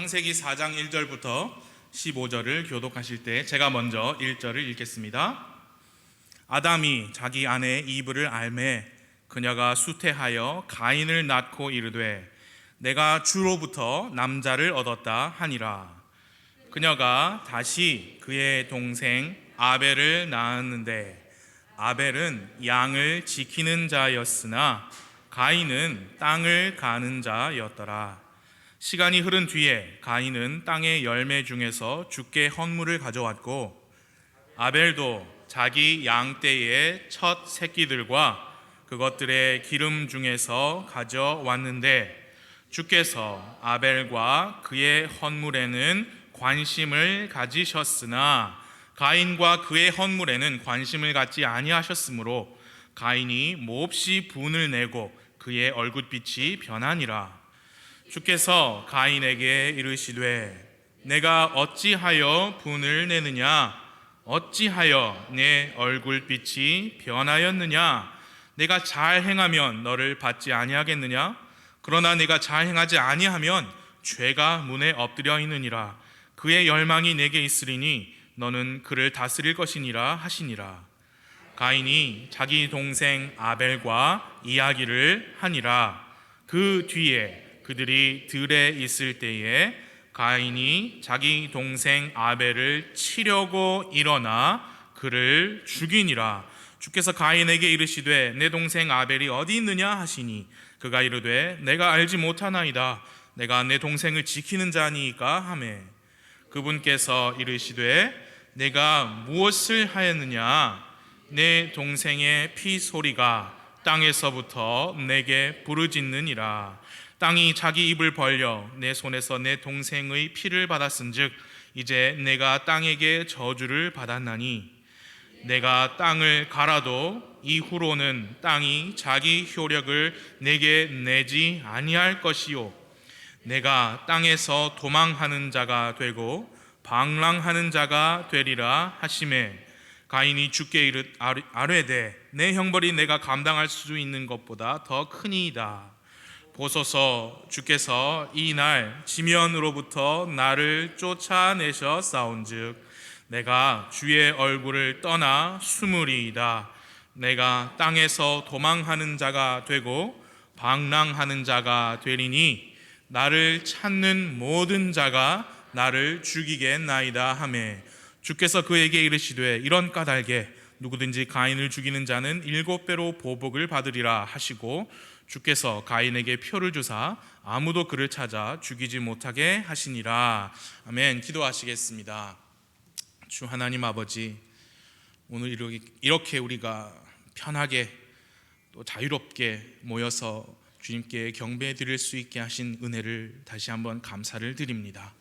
창세기 4장 1절부터 15절을 교독하실 때 제가 먼저 1절을 읽겠습니다. 아담이 자기 아내 이브를 알매 그녀가 수태하여 가인을 낳고 이르되 내가 주로부터 남자를 얻었다 하니라. 그녀가 다시 그의 동생 아벨을 낳았는데 아벨은 양을 지키는 자였으나 가인은 땅을 가는 자였더라. 시간이 흐른 뒤에 가인은 땅의 열매 중에서 주께 헌물을 가져왔고 아벨도 자기 양떼의 첫 새끼들과 그것들의 기름 중에서 가져왔는데 주께서 아벨과 그의 헌물에는 관심을 가지셨으나 가인과 그의 헌물에는 관심을 갖지 아니하셨으므로 가인이 몹시 분을 내고 그의 얼굴빛이 변하니라. 주께서 가인에게 이르시되 내가 어찌하여 분을 내느냐? 어찌하여 내 얼굴빛이 변하였느냐? 내가 잘 행하면 너를 받지 아니하겠느냐? 그러나 내가 잘 행하지 아니하면 죄가 문에 엎드려 있느니라. 그의 열망이 내게 있으리니 너는 그를 다스릴 것이니라 하시니라. 가인이 자기 동생 아벨과 이야기를 하니라. 그 뒤에 그들이 들에 있을 때에 가인이 자기 동생 아벨을 치려고 일어나 그를 죽이니라. 주께서 가인에게 이르시되 내 동생 아벨이 어디 있느냐 하시니 그가 이르되 내가 알지 못하나이다. 내가 내 동생을 지키는 자니까 하매 그분께서 이르시되 내가 무엇을 하였느냐? 내 동생의 피 소리가 땅에서부터 내게 부르짖느니라. 땅이 자기 입을 벌려 내 손에서 내 동생의 피를 받았은즉 이제 내가 땅에게 저주를 받았나니 내가 땅을 갈아도 이후로는 땅이 자기 효력을 내게 내지 아니할 것이요 내가 땅에서 도망하는 자가 되고 방랑하는 자가 되리라 하시매 가인이 주께 아뢰되 내 형벌이 내가 감당할 수 있는 것보다 더 크니이다. 보소서 주께서 이 날 지면으로부터 나를 쫓아내셔 싸운즉 내가 주의 얼굴을 떠나 숨으리이다. 내가 땅에서 도망하는 자가 되고 방랑하는 자가 되리니 나를 찾는 모든 자가 나를 죽이겠나이다 하매 주께서 그에게 이르시되 이런 까닭에 누구든지 가인을 죽이는 자는 7배로 보복을 받으리라 하시고 주께서 가인에게 표를 주사 아무도 그를 찾아 죽이지 못하게 하시니라. 아멘. 기도하시겠습니다. 주 하나님 아버지, 오늘 이렇게 우리가 편하게 또 자유롭게 모여서 주님께 경배해 드릴 수 있게 하신 은혜를 다시 한번 감사를 드립니다.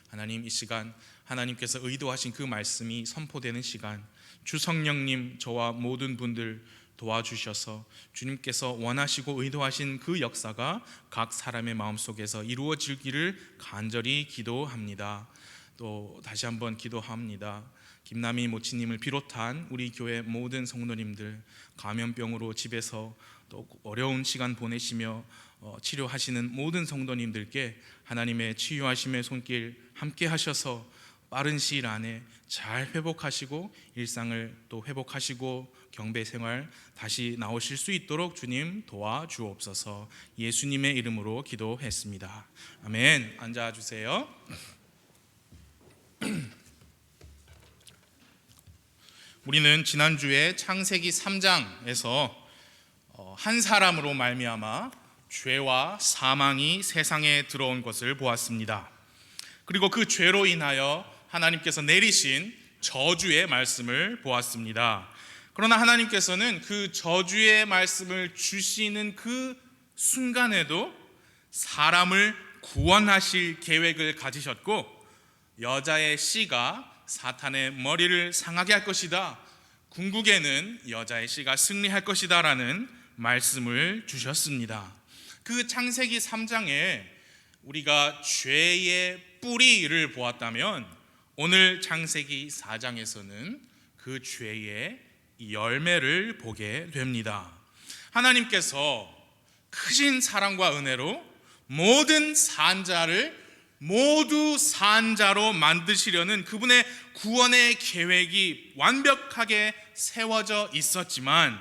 하나님, 이 시간 하나님께서 의도하신 그 말씀이 선포되는 시간, 주 성령님 저와 모든 분들 도와주셔서 주님께서 원하시고 의도하신 그 역사가 각 사람의 마음속에서 이루어지기를 간절히 기도합니다. 또 다시 한번 기도합니다. 김남희 모치님을 비롯한 우리 교회 모든 성도님들, 감염병으로 집에서 또 어려운 시간 보내시며 치료하시는 모든 성도님들께 하나님의 치유하심의 손길 함께 하셔서 빠른 시일 안에 잘 회복하시고 일상을 또 회복하시고 경배 생활 다시 나오실 수 있도록 주님 도와주옵소서. 예수님의 이름으로 기도했습니다. 아멘. 앉아주세요. 우리는 지난주에 창세기 3장에서 한 사람으로 말미암아 죄와 사망이 세상에 들어온 것을 보았습니다. 그리고 그 죄로 인하여 하나님께서 내리신 저주의 말씀을 보았습니다. 그러나 하나님께서는 그 저주의 말씀을 주시는 그 순간에도 사람을 구원하실 계획을 가지셨고 여자의 씨가 사탄의 머리를 상하게 할 것이다. 궁극에는 여자의 씨가 승리할 것이다 라는 말씀을 주셨습니다. 그 창세기 3장에 우리가 죄의 뿌리를 보았다면 오늘 창세기 4장에서는 그 죄의 열매를 보게 됩니다. 하나님께서 크신 사랑과 은혜로 모든 산자를 모두 산자로 만드시려는 그분의 구원의 계획이 완벽하게 세워져 있었지만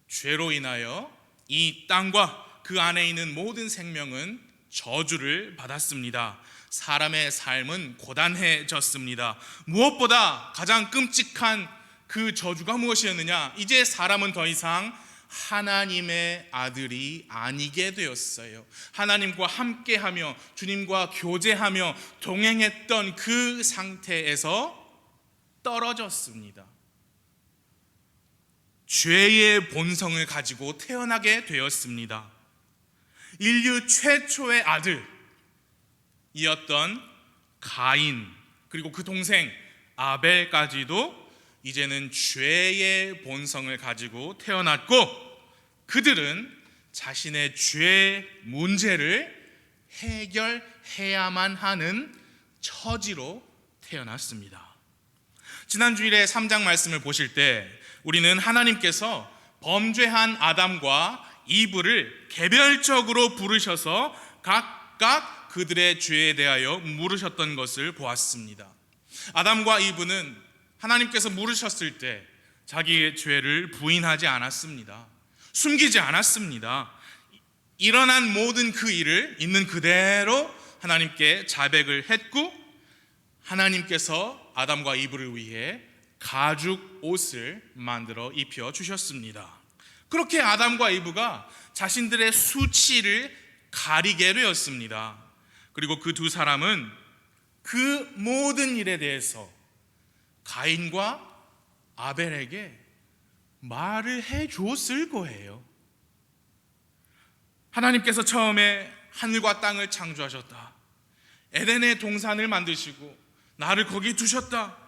죄로 인하여 이 땅과 그 안에 있는 모든 생명은 저주를 받았습니다. 사람의 삶은 고단해졌습니다. 무엇보다 가장 끔찍한 그 저주가 무엇이었느냐? 이제 사람은 더 이상 하나님의 아들이 아니게 되었어요. 하나님과 함께하며 주님과 교제하며 동행했던 그 상태에서 떨어졌습니다. 죄의 본성을 가지고 태어나게 되었습니다. 인류 최초의 아들이었던 가인, 그리고 그 동생 아벨까지도 이제는 죄의 본성을 가지고 태어났고, 그들은 자신의 죄 문제를 해결해야만 하는 처지로 태어났습니다. 지난 주일에 3장 말씀을 보실 때 우리는 하나님께서 범죄한 아담과 이브를 개별적으로 부르셔서 각각 그들의 죄에 대하여 물으셨던 것을 보았습니다. 아담과 이브는 하나님께서 물으셨을 때 자기의 죄를 부인하지 않았습니다. 숨기지 않았습니다. 일어난 모든 그 일을 있는 그대로 하나님께 자백을 했고, 하나님께서 아담과 이브를 위해 가죽 옷을 만들어 입혀 주셨습니다. 그렇게 아담과 이브가 자신들의 수치를 가리게 되었습니다. 그리고 그 두 사람은 그 모든 일에 대해서 가인과 아벨에게 말을 해 주었을 거예요. 하나님께서 처음에 하늘과 땅을 창조하셨다. 에덴의 동산을 만드시고 나를 거기에 두셨다.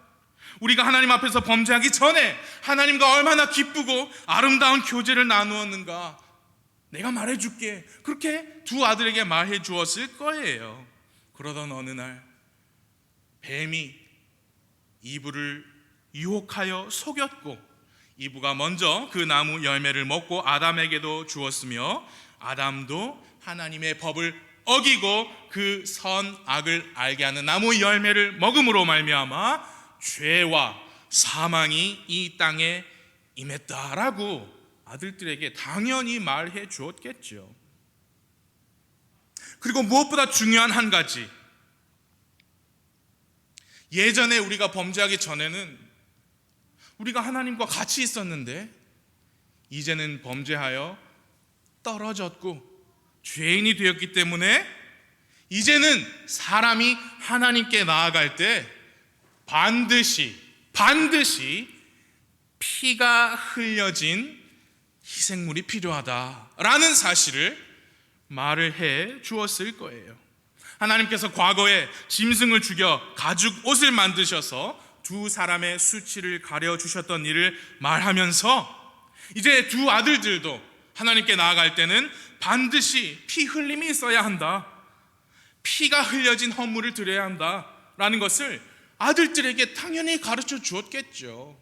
우리가 하나님 앞에서 범죄하기 전에 하나님과 얼마나 기쁘고 아름다운 교제를 나누었는가 내가 말해줄게. 그렇게 두 아들에게 말해 주었을 거예요. 그러던 어느 날 뱀이 이브를 유혹하여 속였고, 이브가 먼저 그 나무 열매를 먹고 아담에게도 주었으며, 아담도 하나님의 법을 어기고 그 선악을 알게 하는 나무 열매를 먹음으로 말미암아 죄와 사망이 이 땅에 임했다라고 아들들에게 당연히 말해 주었겠죠. 그리고 무엇보다 중요한 한 가지, 예전에 우리가 범죄하기 전에는 우리가 하나님과 같이 있었는데 이제는 범죄하여 떨어졌고 죄인이 되었기 때문에 이제는 사람이 하나님께 나아갈 때 반드시 피가 흘려진 희생물이 필요하다라는 사실을 말을 해 주었을 거예요. 하나님께서 과거에 짐승을 죽여 가죽 옷을 만드셔서 두 사람의 수치를 가려주셨던 일을 말하면서 이제 두 아들들도 하나님께 나아갈 때는 반드시 피 흘림이 있어야 한다. 피가 흘려진 헌물을 드려야 한다라는 것을 아들들에게 당연히 가르쳐 주었겠죠.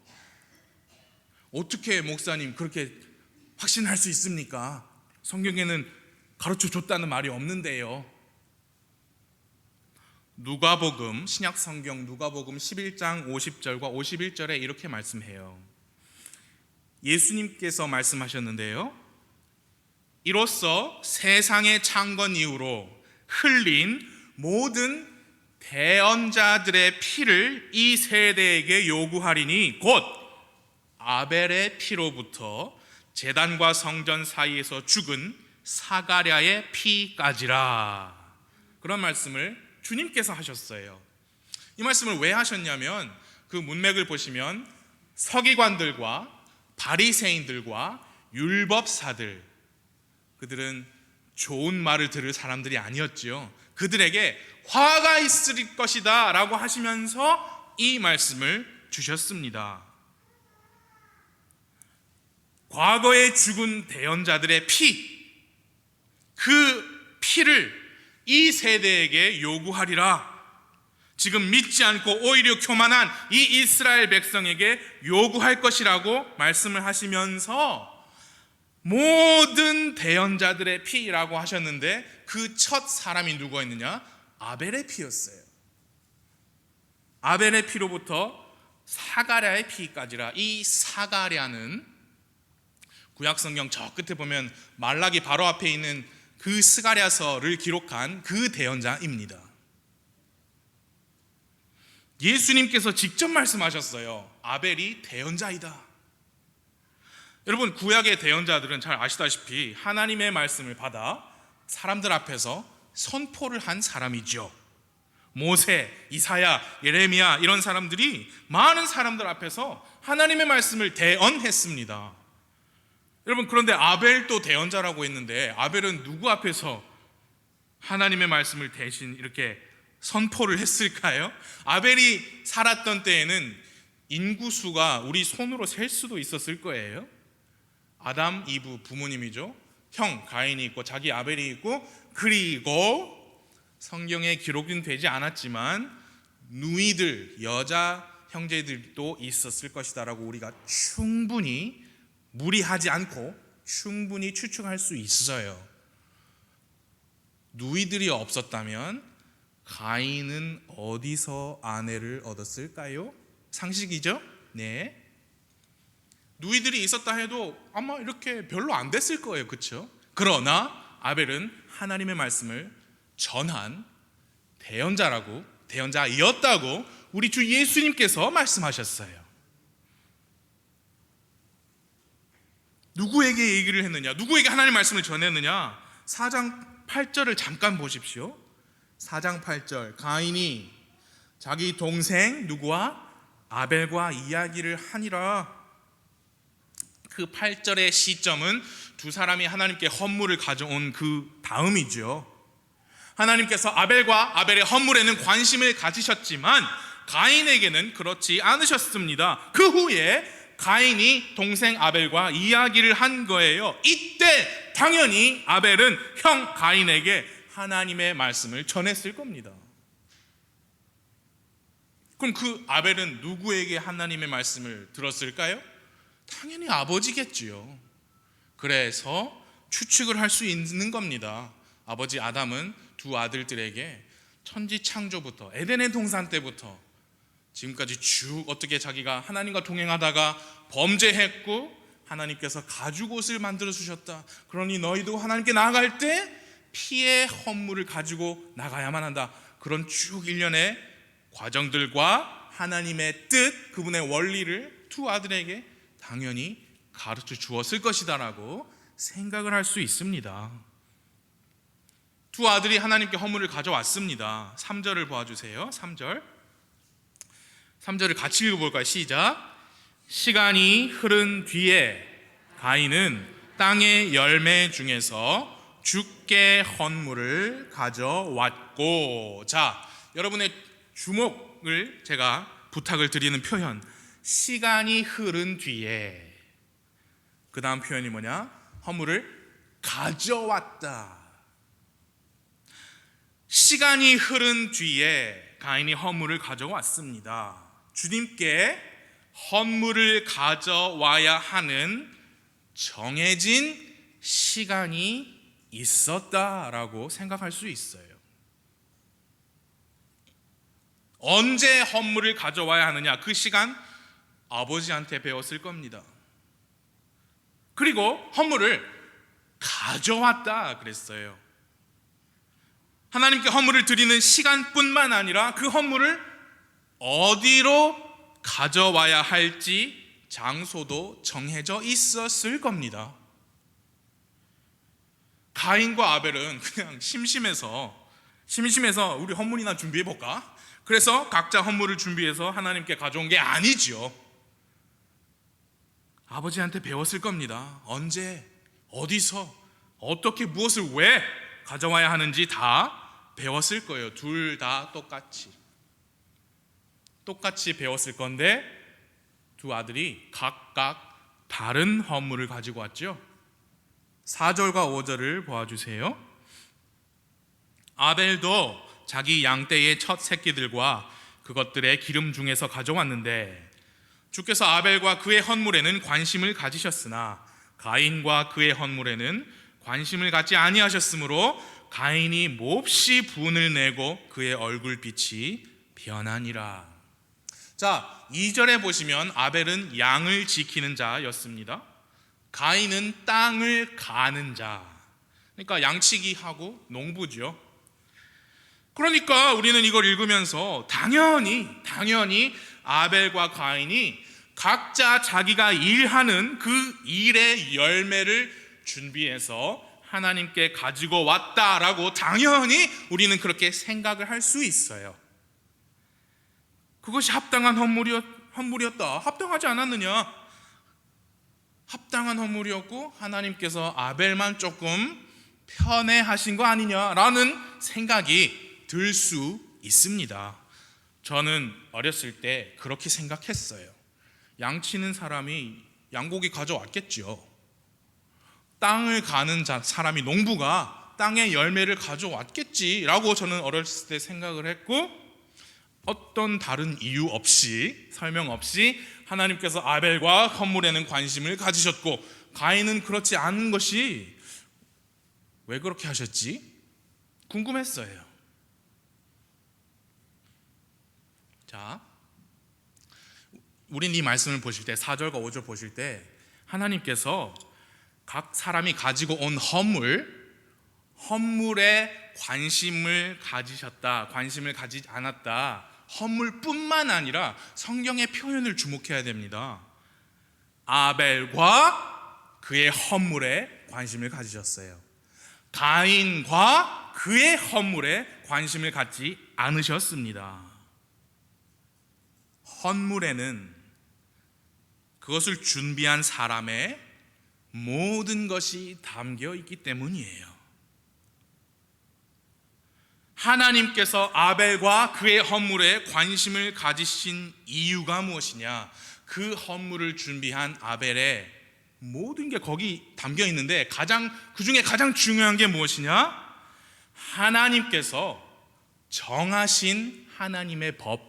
어떻게 목사님 그렇게 확신할 수 있습니까? 성경에는 가르쳐 줬다는 말이 없는데요. 누가복음, 신약성경 누가복음 11장 50절과 51절에 이렇게 말씀해요. 예수님께서 말씀하셨는데요, 이로써 세상의 창건 이후로 흘린 모든 대언자들의 피를 이 세대에게 요구하리니 곧 아벨의 피로부터 제단과 성전 사이에서 죽은 사가랴의 피까지라. 그런 말씀을 주님께서 하셨어요. 이 말씀을 왜 하셨냐면 그 문맥을 보시면 서기관들과 바리새인들과 율법사들, 그들은 좋은 말을 들을 사람들이 아니었지요. 그들에게 화가 있을 것이다 라고 하시면서 이 말씀을 주셨습니다. 과거에 죽은 대언자들의 피, 그 피를 이 세대에게 요구하리라. 지금 믿지 않고 오히려 교만한 이 이스라엘 백성에게 요구할 것이라고 말씀을 하시면서 모든 대언자들의 피라고 하셨는데 그 첫 사람이 누구였느냐? 아벨의 피였어요. 아벨의 피로부터 사가랴의 피까지라. 이 사가랴는 구약성경 저 끝에 보면 말라기 바로 앞에 있는 그 스가랴서를 기록한 그 대언자입니다. 예수님께서 직접 말씀하셨어요. 아벨이 대언자이다. 여러분, 구약의 대언자들은 잘 아시다시피 하나님의 말씀을 받아 사람들 앞에서 선포를 한 사람이죠. 모세, 이사야, 예레미야 이런 사람들이 많은 사람들 앞에서 하나님의 말씀을 대언했습니다. 여러분, 그런데 아벨도 대언자라고 했는데 아벨은 누구 앞에서 하나님의 말씀을 대신 이렇게 선포를 했을까요? 아벨이 살았던 때에는 인구수가 우리 손으로 셀 수도 있었을 거예요. 아담, 이브 부모님이죠. 형 가인이 있고 자기 아벨이 있고, 그리고 성경에 기록은 되지 않았지만 누이들, 여자 형제들도 있었을 것이다라고 우리가 충분히, 무리하지 않고 충분히 추측할 수 있어요. 누이들이 없었다면 가인은 어디서 아내를 얻었을까요? 상식이죠? 네. 누이들이 있었다 해도 아마 이렇게 별로 안 됐을 거예요. 그렇죠? 그러나 아벨은 하나님의 말씀을 전한 대언자였다고 우리 주 예수님께서 말씀하셨어요. 누구에게 얘기를 했느냐? 누구에게 하나님의 말씀을 전했느냐? 4장 8절을 잠깐 보십시오. 4장 8절, 가인이 자기 동생 누구와? 아벨과 이야기를 하니라. 그 8절의 시점은 두 사람이 하나님께 헌물을 가져온 그 다음이죠. 하나님께서 아벨과 아벨의 헌물에는 관심을 가지셨지만 가인에게는 그렇지 않으셨습니다. 그 후에 가인이 동생 아벨과 이야기를 한 거예요. 이때 당연히 아벨은 형 가인에게 하나님의 말씀을 전했을 겁니다. 그럼 그 아벨은 누구에게 하나님의 말씀을 들었을까요? 당연히 아버지겠지요. 그래서 추측을 할 수 있는 겁니다. 아버지 아담은 두 아들들에게 천지 창조부터 에덴의 동산 때부터 지금까지 쭉 어떻게 자기가 하나님과 동행하다가 범죄했고 하나님께서 가죽옷을 만들어 주셨다. 그러니 너희도 하나님께 나아갈 때 피의 헌물을 가지고 나가야만 한다. 그런 쭉 일련의 과정들과 하나님의 뜻, 그분의 원리를 두 아들에게 당연히 가르쳐 주었을 것이다라고 생각을 할 수 있습니다. 두 아들이 하나님께 헌물을 가져왔습니다. 3절을 봐주세요. 3절을 같이 읽어볼까요? 시작. 시간이 흐른 뒤에 가인은 땅의 열매 중에서 주께 헌물을 가져왔고. 자, 여러분의 주목을 제가 부탁을 드리는 표현, 시간이 흐른 뒤에, 그 다음 표현이 뭐냐? 헌물을 가져왔다. 시간이 흐른 뒤에 가인이 헌물을 가져왔습니다. 주님께 헌물을 가져와야 하는 정해진 시간이 있었다라고 생각할 수 있어요. 언제 헌물을 가져와야 하느냐? 그 시간 아버지한테 배웠을 겁니다. 그리고 헌물을 가져왔다 그랬어요. 하나님께 헌물을 드리는 시간뿐만 아니라 그 헌물을 어디로 가져와야 할지 장소도 정해져 있었을 겁니다. 가인과 아벨은 그냥 심심해서 우리 헌물이나 준비해볼까? 그래서 각자 헌물을 준비해서 하나님께 가져온 게 아니죠. 아버지한테 배웠을 겁니다. 언제, 어디서, 어떻게, 무엇을 왜 가져와야 하는지 다 배웠을 거예요. 둘 다 똑같이 배웠을 건데 두 아들이 각각 다른 헌물을 가지고 왔죠. 4절과 5절을 보아주세요. 아벨도 자기 양떼의 첫 새끼들과 그것들의 기름 중에서 가져왔는데 주께서 아벨과 그의 헌물에는 관심을 가지셨으나 가인과 그의 헌물에는 관심을 갖지 아니하셨으므로 가인이 몹시 분을 내고 그의 얼굴빛이 변하니라. 자, 2절에 보시면 아벨은 양을 지키는 자였습니다. 가인은 땅을 가는 자. 그러니까 양치기하고 농부죠. 그러니까 우리는 이걸 읽으면서 당연히 아벨과 가인이 각자 자기가 일하는 그 일의 열매를 준비해서 하나님께 가지고 왔다라고 당연히 우리는 그렇게 생각을 할 수 있어요. 그것이 합당한 헌물이었다. 합당하지 않았느냐? 합당한 헌물이었고 하나님께서 아벨만 조금 편애하신 거 아니냐라는 생각이 들 수 있습니다. 저는 어렸을 때 그렇게 생각했어요. 양치는 사람이 양고기 가져왔겠죠. 땅을 가는 사람이 농부가 땅의 열매를 가져왔겠지라고 저는 어렸을 때 생각을 했고, 어떤 다른 이유 없이, 설명 없이 하나님께서 아벨과 헌물에는 관심을 가지셨고 가인은 그렇지 않은 것이 왜 그렇게 하셨지? 궁금했어요. 자, 우린 이 말씀을 보실 때 4절과 5절 보실 때 하나님께서 각 사람이 가지고 온 헌물에 관심을 가지셨다, 관심을 가지지 않았다. 헌물뿐만 아니라 성경의 표현을 주목해야 됩니다. 아벨과 그의 헌물에 관심을 가지셨어요. 가인과 그의 헌물에 관심을 갖지 않으셨습니다. 헌물에는 그것을 준비한 사람의 모든 것이 담겨 있기 때문이에요. 하나님께서 아벨과 그의 헌물에 관심을 가지신 이유가 무엇이냐? 그 헌물을 준비한 아벨의 모든 게 거기 담겨 있는데 그 중에 가장 중요한 게 무엇이냐? 하나님께서 정하신 하나님의 법.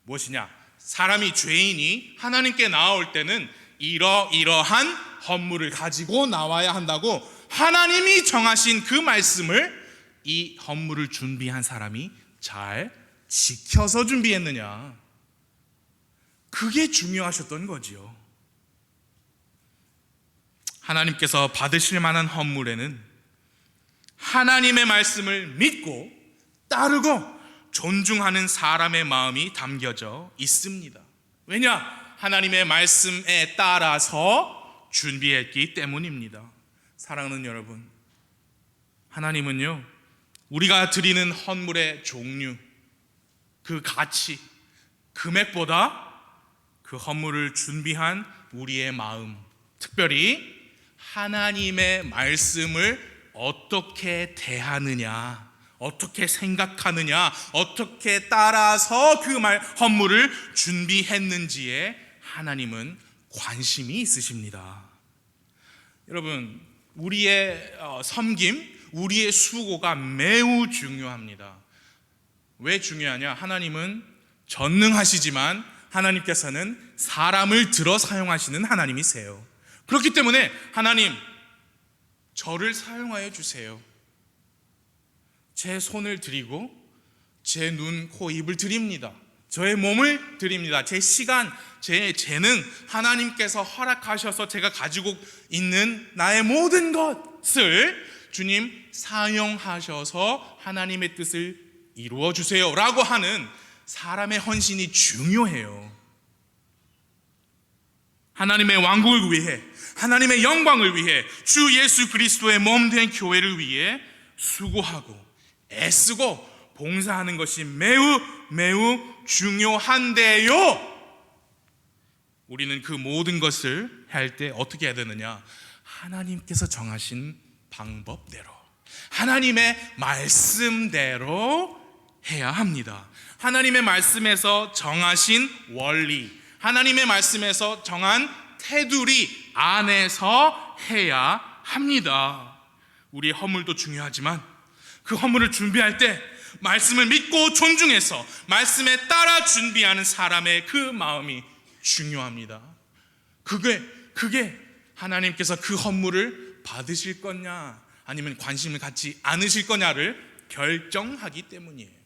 무엇이냐? 사람이, 죄인이 하나님께 나올 때는 이러이러한 헌물을 가지고 나와야 한다고 하나님이 정하신 그 말씀을 이 헌물을 준비한 사람이 잘 지켜서 준비했느냐, 그게 중요하셨던 거지요. 하나님께서 받으실 만한 헌물에는 하나님의 말씀을 믿고 따르고 존중하는 사람의 마음이 담겨져 있습니다. 왜냐? 하나님의 말씀에 따라서 준비했기 때문입니다. 사랑하는 여러분, 하나님은요, 우리가 드리는 헌물의 종류, 그 가치, 금액보다 그 헌물을 준비한 우리의 마음, 특별히 하나님의 말씀을 어떻게 대하느냐, 어떻게 생각하느냐, 어떻게 따라서 그 헌물을 준비했는지에 하나님은 관심이 있으십니다. 여러분, 우리의 섬김, 우리의 수고가 매우 중요합니다. 왜 중요하냐? 하나님은 전능하시지만 하나님께서는 사람을 들어 사용하시는 하나님이세요. 그렇기 때문에 하나님, 저를 사용하여 주세요. 제 손을 드리고 제 눈, 코, 입을 드립니다. 저의 몸을 드립니다. 제 시간, 제 재능, 하나님께서 허락하셔서 제가 가지고 있는 나의 모든 것을 주님 사용하셔서 하나님의 뜻을 이루어 주세요 라고 하는 사람의 헌신이 중요해요. 하나님의 왕국을 위해, 하나님의 영광을 위해, 주 예수 그리스도의 몸 된 교회를 위해 수고하고 애쓰고 봉사하는 것이 매우 중요한데요, 우리는 그 모든 것을 할 때 어떻게 해야 되느냐? 하나님께서 정하신 방법대로, 하나님의 말씀대로 해야 합니다. 하나님의 말씀에서 정하신 원리, 하나님의 말씀에서 정한 테두리 안에서 해야 합니다. 우리의 헌물도 중요하지만 그 헌물을 준비할 때 말씀을 믿고 존중해서 말씀에 따라 준비하는 사람의 그 마음이 중요합니다. 그게 하나님께서 그 헌물을 받으실 거냐, 아니면 관심을 갖지 않으실 거냐를 결정하기 때문이에요.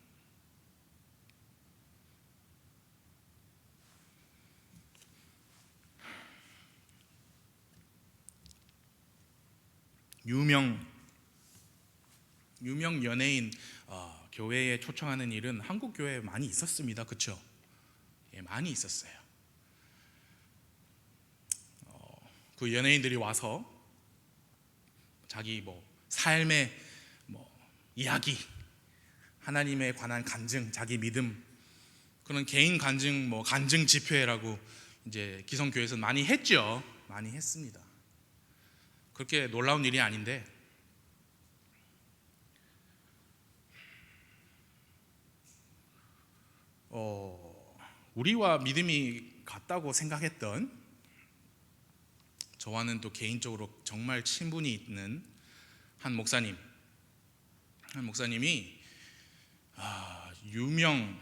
유명 연예인 교회에 초청하는 일은 한국 교회에 많이 있었습니다. 그렇죠? 예, 많이 있었어요. 그 연예인들이 와서 자기 삶의 이야기, 하나님에 관한 간증, 자기 믿음, 그런 개인 간증, 간증 집회라고 이제 기성교회에서는 많이 했죠. 많이 했습니다. 그렇게 놀라운 일이 아닌데, 우리와 믿음이 같다고 생각했던, 저와는 또 개인적으로 정말 친분이 있는 한 목사님이 유명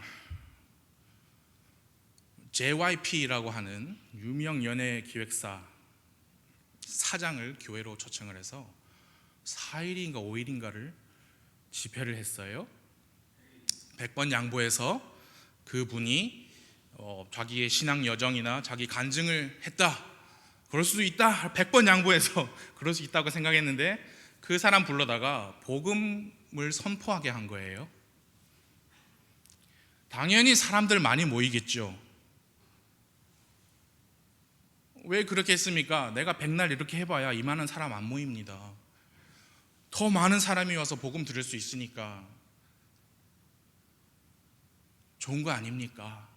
JYP라고 하는 유명 연예 기획사 사장을 교회로 초청을 해서 4일인가 5일인가를 집회를 했어요. 100번 양보해서 그분이 자기의 신앙 여정이나 자기 간증을 했다, 그럴 수도 있다, 100번 양보해서 그럴 수 있다고 생각했는데, 그 사람 불러다가 복음을 선포하게 한 거예요. 당연히 사람들 많이 모이겠죠. 왜 그렇게 했습니까? 내가 백날 이렇게 해봐야 이만한 사람 안 모입니다. 더 많은 사람이 와서 복음 들을 수 있으니까 좋은 거 아닙니까?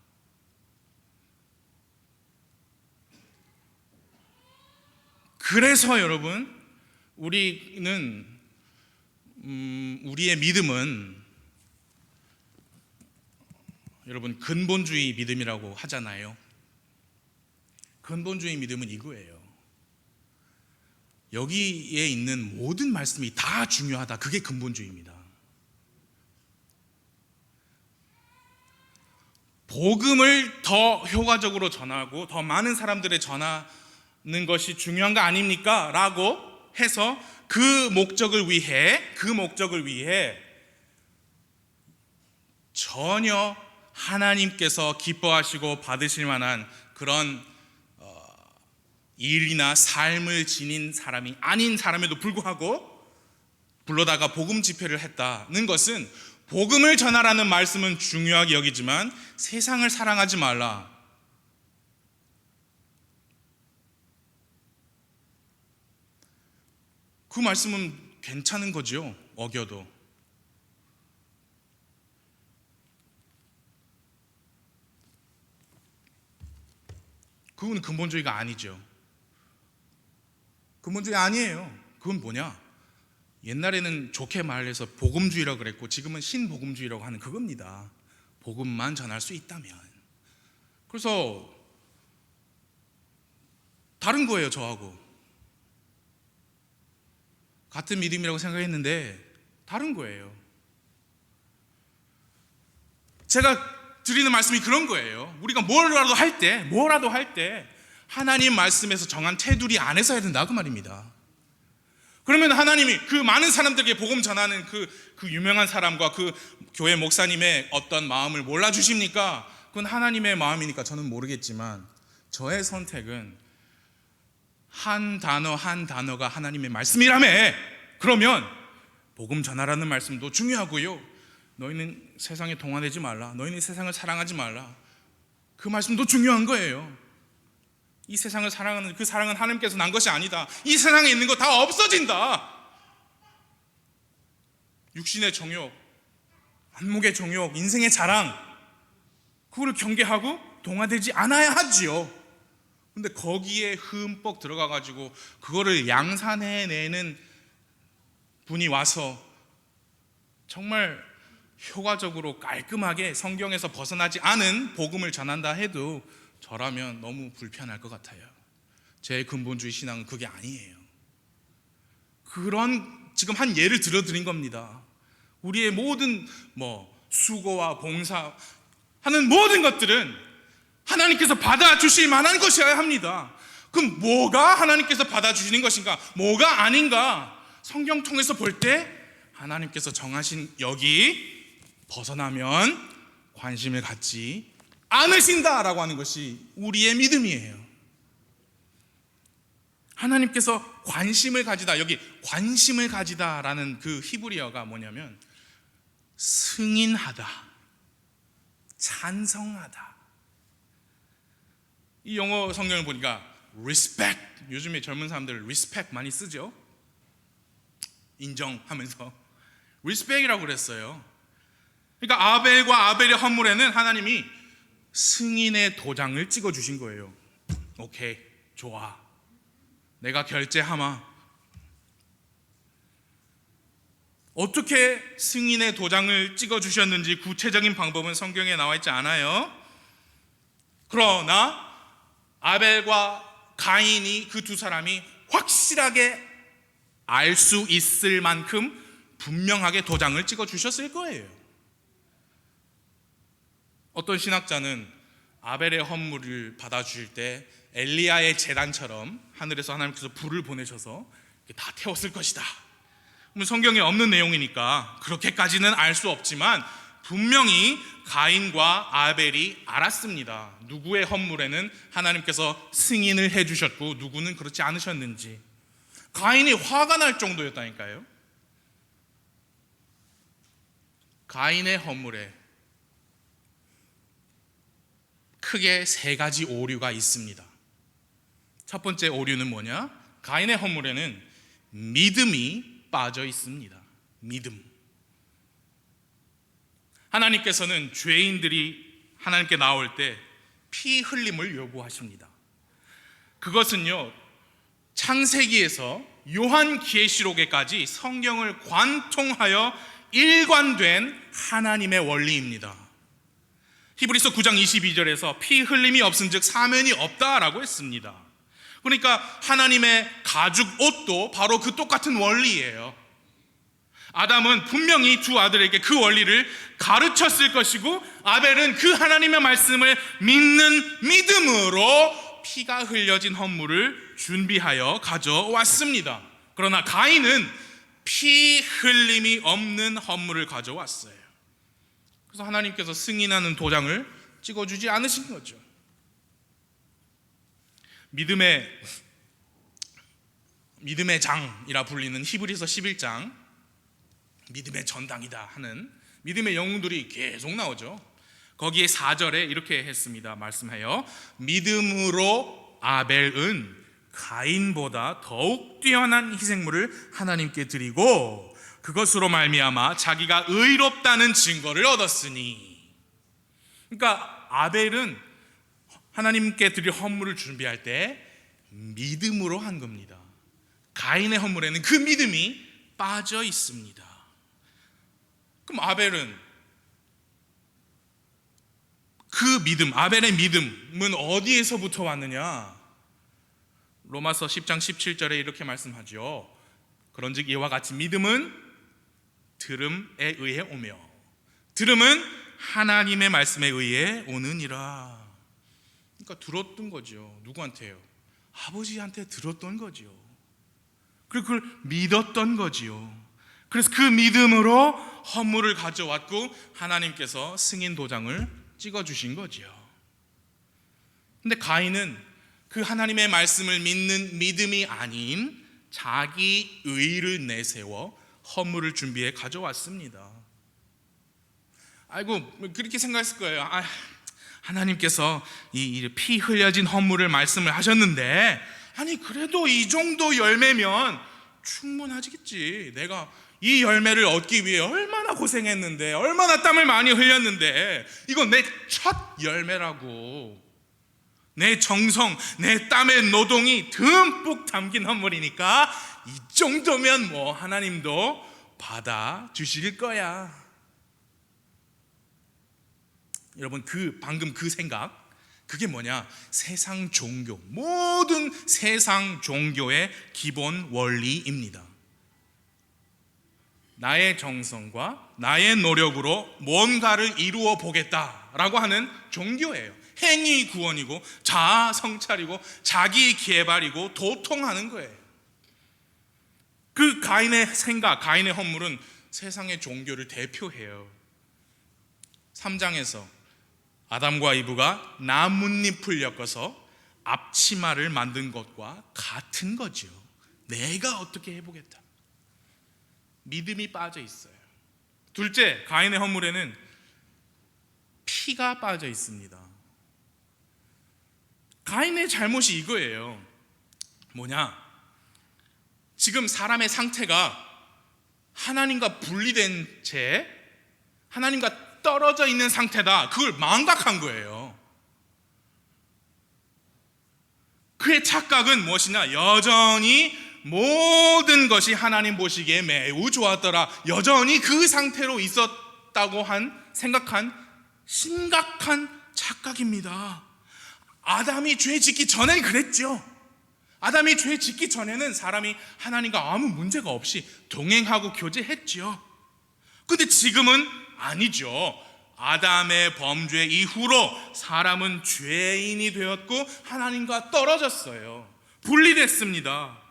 그래서 여러분, 우리의 믿음은, 여러분, 근본주의 믿음이라고 하잖아요. 근본주의 믿음은 이거예요. 여기에 있는 모든 말씀이 다 중요하다. 그게 근본주의입니다. 복음을 더 효과적으로 전하고 더 많은 사람들에 전하는 것이 중요한 거 아닙니까? 라고 해서 그 목적을 위해 전혀 하나님께서 기뻐하시고 받으실 만한 그런 일이나 삶을 지닌 사람이 아닌 사람에도 불구하고 불러다가 복음 집회를 했다는 것은, 복음을 전하라는 말씀은 중요하게 여기지만 세상을 사랑하지 말라, 그 말씀은 괜찮은 거죠, 어겨도. 그건 근본주의가 아니죠. 근본주의 아니에요. 그건 뭐냐? 옛날에는 좋게 말해서 복음주의라고 그랬고, 지금은 신복음주의라고 하는 그겁니다. 복음만 전할 수 있다면. 그래서 다른 거예요. 저하고 같은 믿음이라고 생각했는데 다른 거예요. 제가 드리는 말씀이 그런 거예요. 우리가 뭐라도 할 때 하나님 말씀에서 정한 테두리 안에서 해야 된다, 그 말입니다. 그러면 하나님이 그 많은 사람들에게 복음 전하는 그 유명한 사람과 그 교회 목사님의 어떤 마음을 몰라주십니까? 그건 하나님의 마음이니까 저는 모르겠지만, 저의 선택은 한 단어 한 단어가 하나님의 말씀이라며, 그러면 복음 전하라는 말씀도 중요하고요, 너희는 세상에 동화되지 말라, 너희는 세상을 사랑하지 말라, 그 말씀도 중요한 거예요. 이 세상을 사랑하는 그 사랑은 하나님께서 난 것이 아니다. 이 세상에 있는 거 다 없어진다. 육신의 정욕, 안목의 정욕, 인생의 자랑, 그거를 경계하고 동화되지 않아야 하지요. 근데 거기에 흠뻑 들어가가지고 그거를 양산해내는 분이 와서 정말 효과적으로 깔끔하게 성경에서 벗어나지 않은 복음을 전한다 해도 저라면 너무 불편할 것 같아요. 제 근본주의 신앙은 그게 아니에요. 그런 지금 한 예를 들어드린 겁니다. 우리의 모든 수고와 봉사 하는 모든 것들은 하나님께서 받아주실 만한 것이어야 합니다. 그럼 뭐가 하나님께서 받아주시는 것인가, 뭐가 아닌가, 성경 통해서 볼 때 하나님께서 정하신 여기 벗어나면 관심을 갖지 않으신다라고 하는 것이 우리의 믿음이에요. 하나님께서 관심을 가지다, 여기 관심을 가지다라는 그 히브리어가 뭐냐면 승인하다, 찬성하다. 이 영어 성경을 보니까 respect, 요즘에 젊은 사람들 respect 많이 쓰죠. 인정하면서 respect이라고 그랬어요. 그러니까 아벨과 아벨의 헌물에는 하나님이 승인의 도장을 찍어주신 거예요. 오케이, 좋아, 내가 결제하마. 어떻게 승인의 도장을 찍어주셨는지 구체적인 방법은 성경에 나와 있지 않아요. 그러나 아벨과 가인이, 그 두 사람이 확실하게 알 수 있을 만큼 분명하게 도장을 찍어주셨을 거예요. 어떤 신학자는 아벨의 헌물을 받아주실 때 엘리야의 제단처럼 하늘에서 하나님께서 불을 보내셔서 다 태웠을 것이다. 성경에 없는 내용이니까 그렇게까지는 알 수 없지만 분명히 가인과 아벨이 알았습니다. 누구의 헌물에는 하나님께서 승인을 해주셨고 누구는 그렇지 않으셨는지. 가인이 화가 날 정도였다니까요. 가인의 헌물에 크게 세 가지 오류가 있습니다. 첫 번째 오류는 뭐냐? 가인의 헌물에는 믿음이 빠져 있습니다. 믿음. 하나님께서는 죄인들이 하나님께 나올 때 피 흘림을 요구하십니다. 그것은요, 창세기에서 요한계시록에까지 성경을 관통하여 일관된 하나님의 원리입니다. 히브리서 9장 22절에서 피 흘림이 없은즉 사면이 없다라고 했습니다. 그러니까 하나님의 가죽 옷도 바로 그 똑같은 원리예요. 아담은 분명히 두 아들에게 그 원리를 가르쳤을 것이고 아벨은 그 하나님의 말씀을 믿는 믿음으로 피가 흘려진 헌물을 준비하여 가져왔습니다. 그러나 가인은 피 흘림이 없는 헌물을 가져왔어요. 그래서 하나님께서 승인하는 도장을 찍어주지 않으신 거죠. 믿음의 장이라 불리는 히브리서 11장, 믿음의 전당이다 하는 믿음의 영웅들이 계속 나오죠. 거기에 4절에 이렇게 했습니다. 말씀하여 믿음으로 아벨은 가인보다 더욱 뛰어난 희생물을 하나님께 드리고 그것으로 말미암아 자기가 의롭다는 증거를 얻었으니. 그러니까 아벨은 하나님께 드릴 헌물을 준비할 때 믿음으로 한 겁니다. 가인의 헌물에는 그 믿음이 빠져 있습니다. 그럼 아벨은 그 믿음, 아벨의 믿음은 어디에서부터 왔느냐? 로마서 10장 17절에 이렇게 말씀하죠. 그런즉 이와 같이 믿음은 들음에 의해 오며 들음은 하나님의 말씀에 의해 오느니라. 그러니까 들었던 거죠. 누구한테요? 아버지한테 들었던 거죠. 그리고 그걸 믿었던 거지요. 그래서 그 믿음으로 헌물을 가져왔고 하나님께서 승인 도장을 찍어주신 거지요. 근데 가인은 그 하나님의 말씀을 믿는 믿음이 아닌 자기 의를 내세워 헌물을 준비해 가져왔습니다. 아이고, 그렇게 생각했을 거예요. 하나님께서 이 피 흘려진 헌물을 말씀을 하셨는데, 아니 그래도 이 정도 열매면 충분하겠지. 내가 이 열매를 얻기 위해 얼마나 고생했는데, 얼마나 땀을 많이 흘렸는데, 이건 내 첫 열매라고. 내 정성, 내 땀의 노동이 듬뿍 담긴 헌물이니까 이 정도면 뭐 하나님도 받아주실 거야. 여러분, 방금 그 생각, 그게 뭐냐? 세상 종교, 모든 세상 종교의 기본 원리입니다. 나의 정성과 나의 노력으로 뭔가를 이루어 보겠다라고 하는 종교예요. 행위 구원이고 자아 성찰이고 자기 개발이고 도통하는 거예요. 그 가인의 생각, 가인의 헌물은 세상의 종교를 대표해요. 3장에서 아담과 이브가 나뭇잎을 엮어서 앞치마를 만든 것과 같은 거죠. 내가 어떻게 해보겠다. 믿음이 빠져 있어요. 둘째, 가인의 헌물에는 피가 빠져 있습니다. 가인의 잘못이 이거예요. 뭐냐? 지금 사람의 상태가 하나님과 분리된 채 하나님과 떨어져 있는 상태다. 그걸 망각한 거예요. 그의 착각은 무엇이냐? 여전히 모든 것이 하나님 보시기에 매우 좋았더라. 여전히 그 상태로 있었다고 생각한 심각한 착각입니다. 아담이 죄 짓기 전엔 그랬죠. 아담이 죄 짓기 전에는 사람이 하나님과 아무 문제가 없이 동행하고 교제했죠. 근데 지금은 아니죠. 아담의 범죄 이후로 사람은 죄인이 되었고 하나님과 떨어졌어요. 분리됐습니다.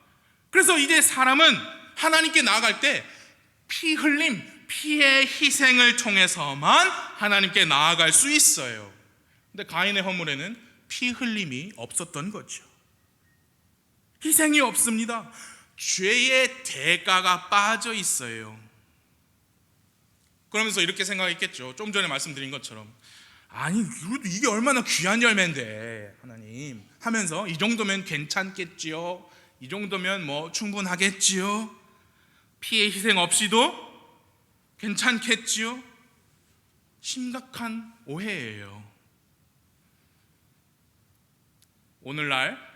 그래서 이제 사람은 하나님께 나아갈 때 피 흘림, 피의 희생을 통해서만 하나님께 나아갈 수 있어요. 근데 가인의 헌물에는 피 흘림이 없었던 거죠. 희생이 없습니다. 죄의 대가가 빠져 있어요. 그러면서 이렇게 생각했겠죠. 좀 전에 말씀드린 것처럼, 아니 이게 얼마나 귀한 열매인데 하나님 하면서 이 정도면 괜찮겠지요. 이 정도면 뭐 충분하겠지요. 피의 희생 없이도 괜찮겠지요. 심각한 오해예요. 오늘날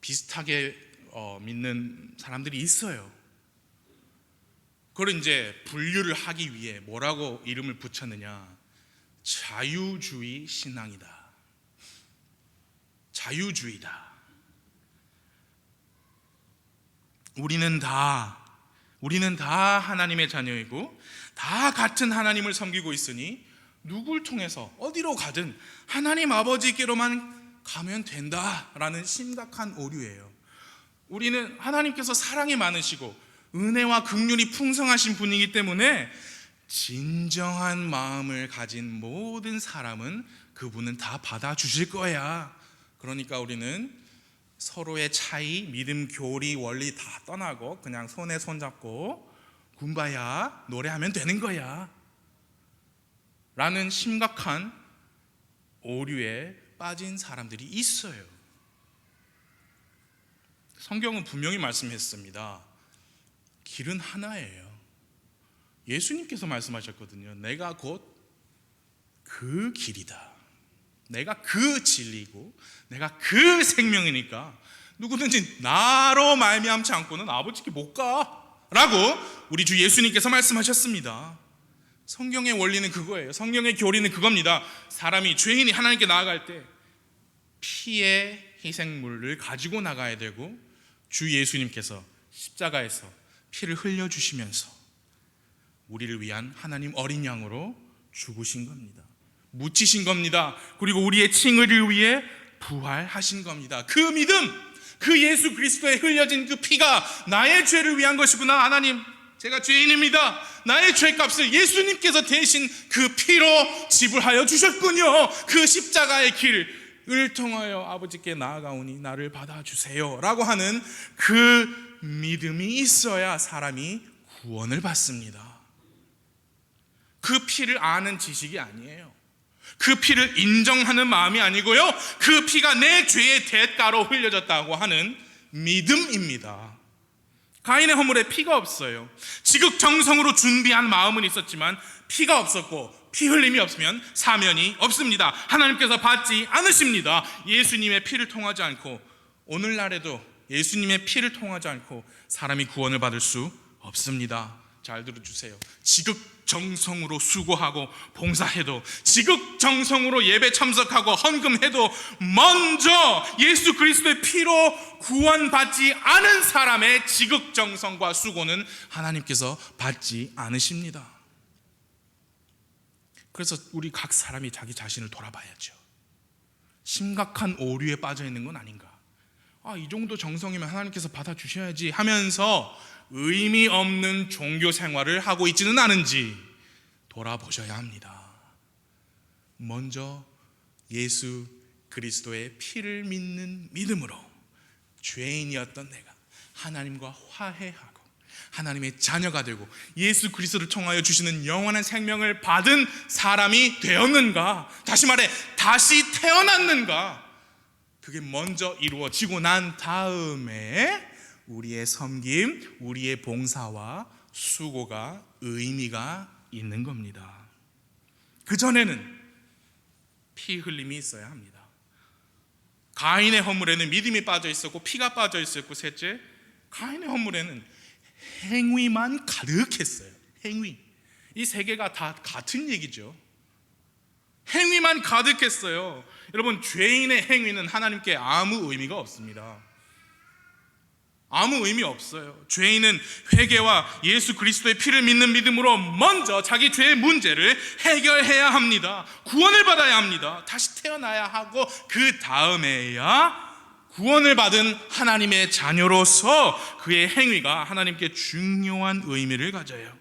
비슷하게 믿는 사람들이 있어요. 그걸 이제 분류를 하기 위해 뭐라고 이름을 붙였느냐? 자유주의 신앙이다. 자유주의다. 우리는 다 하나님의 자녀이고 다 같은 하나님을 섬기고 있으니 누굴 통해서 어디로 가든 하나님 아버지께로만 가면 된다라는 심각한 오류예요. 우리는 하나님께서 사랑이 많으시고 은혜와 긍휼이 풍성하신 분이기 때문에 진정한 마음을 가진 모든 사람은 그분은 다 받아주실 거야. 그러니까 우리는 서로의 차이, 믿음, 교리, 원리 다 떠나고 그냥 손에 손잡고 굼바야 노래하면 되는 거야 라는 심각한 오류에 빠진 사람들이 있어요. 성경은 분명히 말씀했습니다. 길은 하나예요. 예수님께서 말씀하셨거든요. 내가 곧 그 길이다. 내가 그 진리고 내가 그 생명이니까 누구든지 나로 말미암지 않고는 아버지께 못 가라고 우리 주 예수님께서 말씀하셨습니다. 성경의 원리는 그거예요. 성경의 교리는 그겁니다. 사람이 죄인이 하나님께 나아갈 때 피의 희생물을 가지고 나가야 되고 주 예수님께서 십자가에서 피를 흘려주시면서 우리를 위한 하나님 어린 양으로 죽으신 겁니다. 묻히신 겁니다. 그리고 우리의 칭의를 위해 부활하신 겁니다. 그 믿음, 그 예수 그리스도에 흘려진 그 피가 나의 죄를 위한 것이구나. 하나님, 제가 죄인입니다. 나의 죄값을 예수님께서 대신 그 피로 지불하여 주셨군요. 그 십자가의 길을 통하여 아버지께 나아가오니 나를 받아주세요 라고 하는 그 믿음이 있어야 사람이 구원을 받습니다. 그 피를 아는 지식이 아니에요. 그 피를 인정하는 마음이 아니고요, 그 피가 내 죄의 대가로 흘려졌다고 하는 믿음입니다. 가인의 허물에 피가 없어요. 지극정성으로 준비한 마음은 있었지만 피가 없었고, 피 흘림이 없으면 사면이 없습니다. 하나님께서 받지 않으십니다. 예수님의 피를 통하지 않고, 오늘날에도 예수님의 피를 통하지 않고 사람이 구원을 받을 수 없습니다. 잘 들어주세요. 지극정성으로 수고하고 봉사해도, 지극정성으로 예배 참석하고 헌금해도 먼저 예수 그리스도의 피로 구원받지 않은 사람의 지극정성과 수고는 하나님께서 받지 않으십니다. 그래서 우리 각 사람이 자기 자신을 돌아봐야죠. 심각한 오류에 빠져 있는 건 아닌가? 이 정도 정성이면 하나님께서 받아주셔야지 하면서 의미 없는 종교 생활을 하고 있지는 않은지 돌아보셔야 합니다. 먼저 예수 그리스도의 피를 믿는 믿음으로 죄인이었던 내가 하나님과 화해하고 하나님의 자녀가 되고 예수 그리스도를 통하여 주시는 영원한 생명을 받은 사람이 되었는가? 다시 말해, 다시 태어났는가? 그게 먼저 이루어지고 난 다음에 우리의 섬김, 우리의 봉사와 수고가 의미가 있는 겁니다. 그전에는 피 흘림이 있어야 합니다. 가인의 허물에는 믿음이 빠져 있었고 피가 빠져 있었고, 셋째, 가인의 허물에는 행위만 가득했어요. 행위. 이 세 개가 다 같은 얘기죠. 행위만 가득했어요. 여러분, 죄인의 행위는 하나님께 아무 의미가 없습니다. 아무 의미 없어요. 죄인은 회개와 예수 그리스도의 피를 믿는 믿음으로 먼저 자기 죄의 문제를 해결해야 합니다. 구원을 받아야 합니다. 다시 태어나야 하고, 그 다음에야 구원을 받은 하나님의 자녀로서 그의 행위가 하나님께 중요한 의미를 가져요.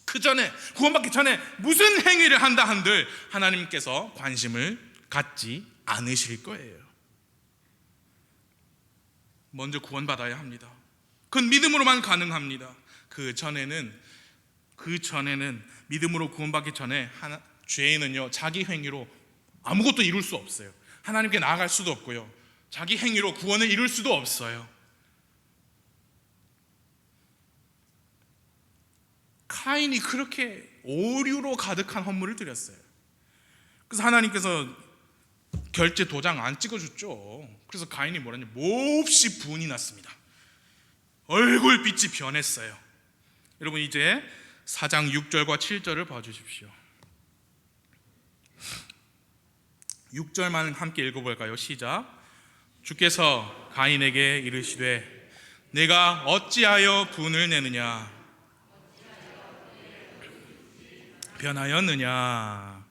그 전에, 구원받기 전에 무슨 행위를 한다 한들 하나님께서 관심을 갖지 않으실 거예요. 먼저 구원받아야 합니다. 그건 믿음으로만 가능합니다. 그 전에는 믿음으로 구원받기 전에 죄인은요, 자기 행위로 아무것도 이룰 수 없어요. 하나님께 나아갈 수도 없고요, 자기 행위로 구원을 이룰 수도 없어요. 카인이 그렇게 오류로 가득한 헌물을 드렸어요. 그래서 하나님께서 결제 도장 안 찍어줬죠. 그래서 가인이 뭐라냐, 몹시 분이 났습니다. 얼굴빛이 변했어요. 여러분, 이제 4장 6절과 7절을 봐주십시오. 6절만 함께 읽어볼까요? 시작. 주께서 가인에게 이르시되 내가 어찌하여 분을 내느냐, 변하였느냐.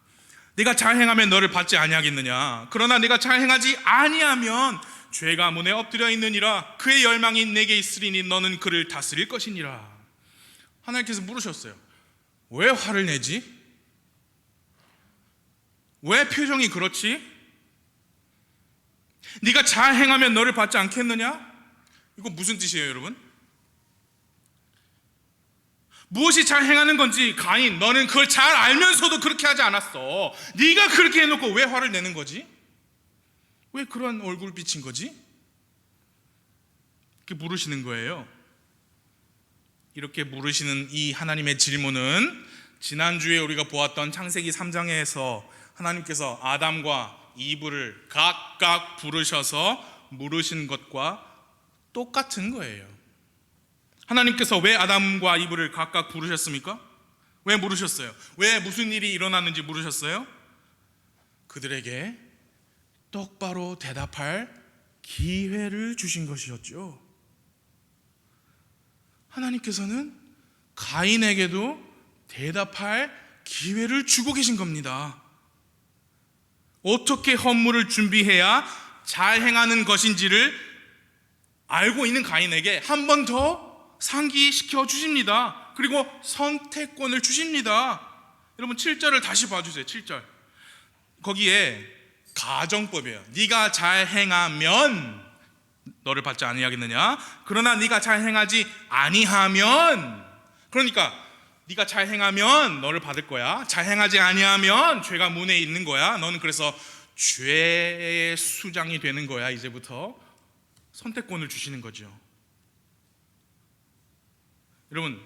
네가 잘 행하면 너를 받지 아니하겠느냐. 그러나 네가 잘 행하지 아니하면 죄가 문에 엎드려 있느니라. 그의 열망이 내게 있으리니 너는 그를 다스릴 것이니라. 하나님께서 물으셨어요. 왜 화를 내지? 왜 표정이 그렇지? 네가 잘 행하면 너를 받지 않겠느냐? 이거 무슨 뜻이에요, 여러분? 무엇이 잘 행하는 건지, 가인, 너는 그걸 잘 알면서도 그렇게 하지 않았어. 네가 그렇게 해놓고 왜 화를 내는 거지? 왜 그런 얼굴빛인 거지? 이렇게 물으시는 거예요. 이렇게 물으시는 이 하나님의 질문은 지난주에 우리가 보았던 창세기 3장에서 하나님께서 아담과 이브를 각각 부르셔서 물으신 것과 똑같은 거예요. 하나님께서 왜 아담과 이브를 각각 부르셨습니까? 왜 물으셨어요? 왜 무슨 일이 일어났는지 물으셨어요? 그들에게 똑바로 대답할 기회를 주신 것이었죠. 하나님께서는 가인에게도 대답할 기회를 주고 계신 겁니다. 어떻게 헌물을 준비해야 잘 행하는 것인지를 알고 있는 가인에게 한 번 더 상기시켜 주십니다. 그리고 선택권을 주십니다. 여러분, 7절을 다시 봐주세요. 7절. 거기에 가정법이에요. 네가 잘 행하면 너를 받지 아니하겠느냐. 그러나 네가 잘 행하지 아니하면, 그러니까 네가 잘 행하면 너를 받을 거야. 잘 행하지 아니하면 죄가 문에 있는 거야. 너는 그래서 죄의 수장이 되는 거야. 이제부터 선택권을 주시는 거죠. 여러분,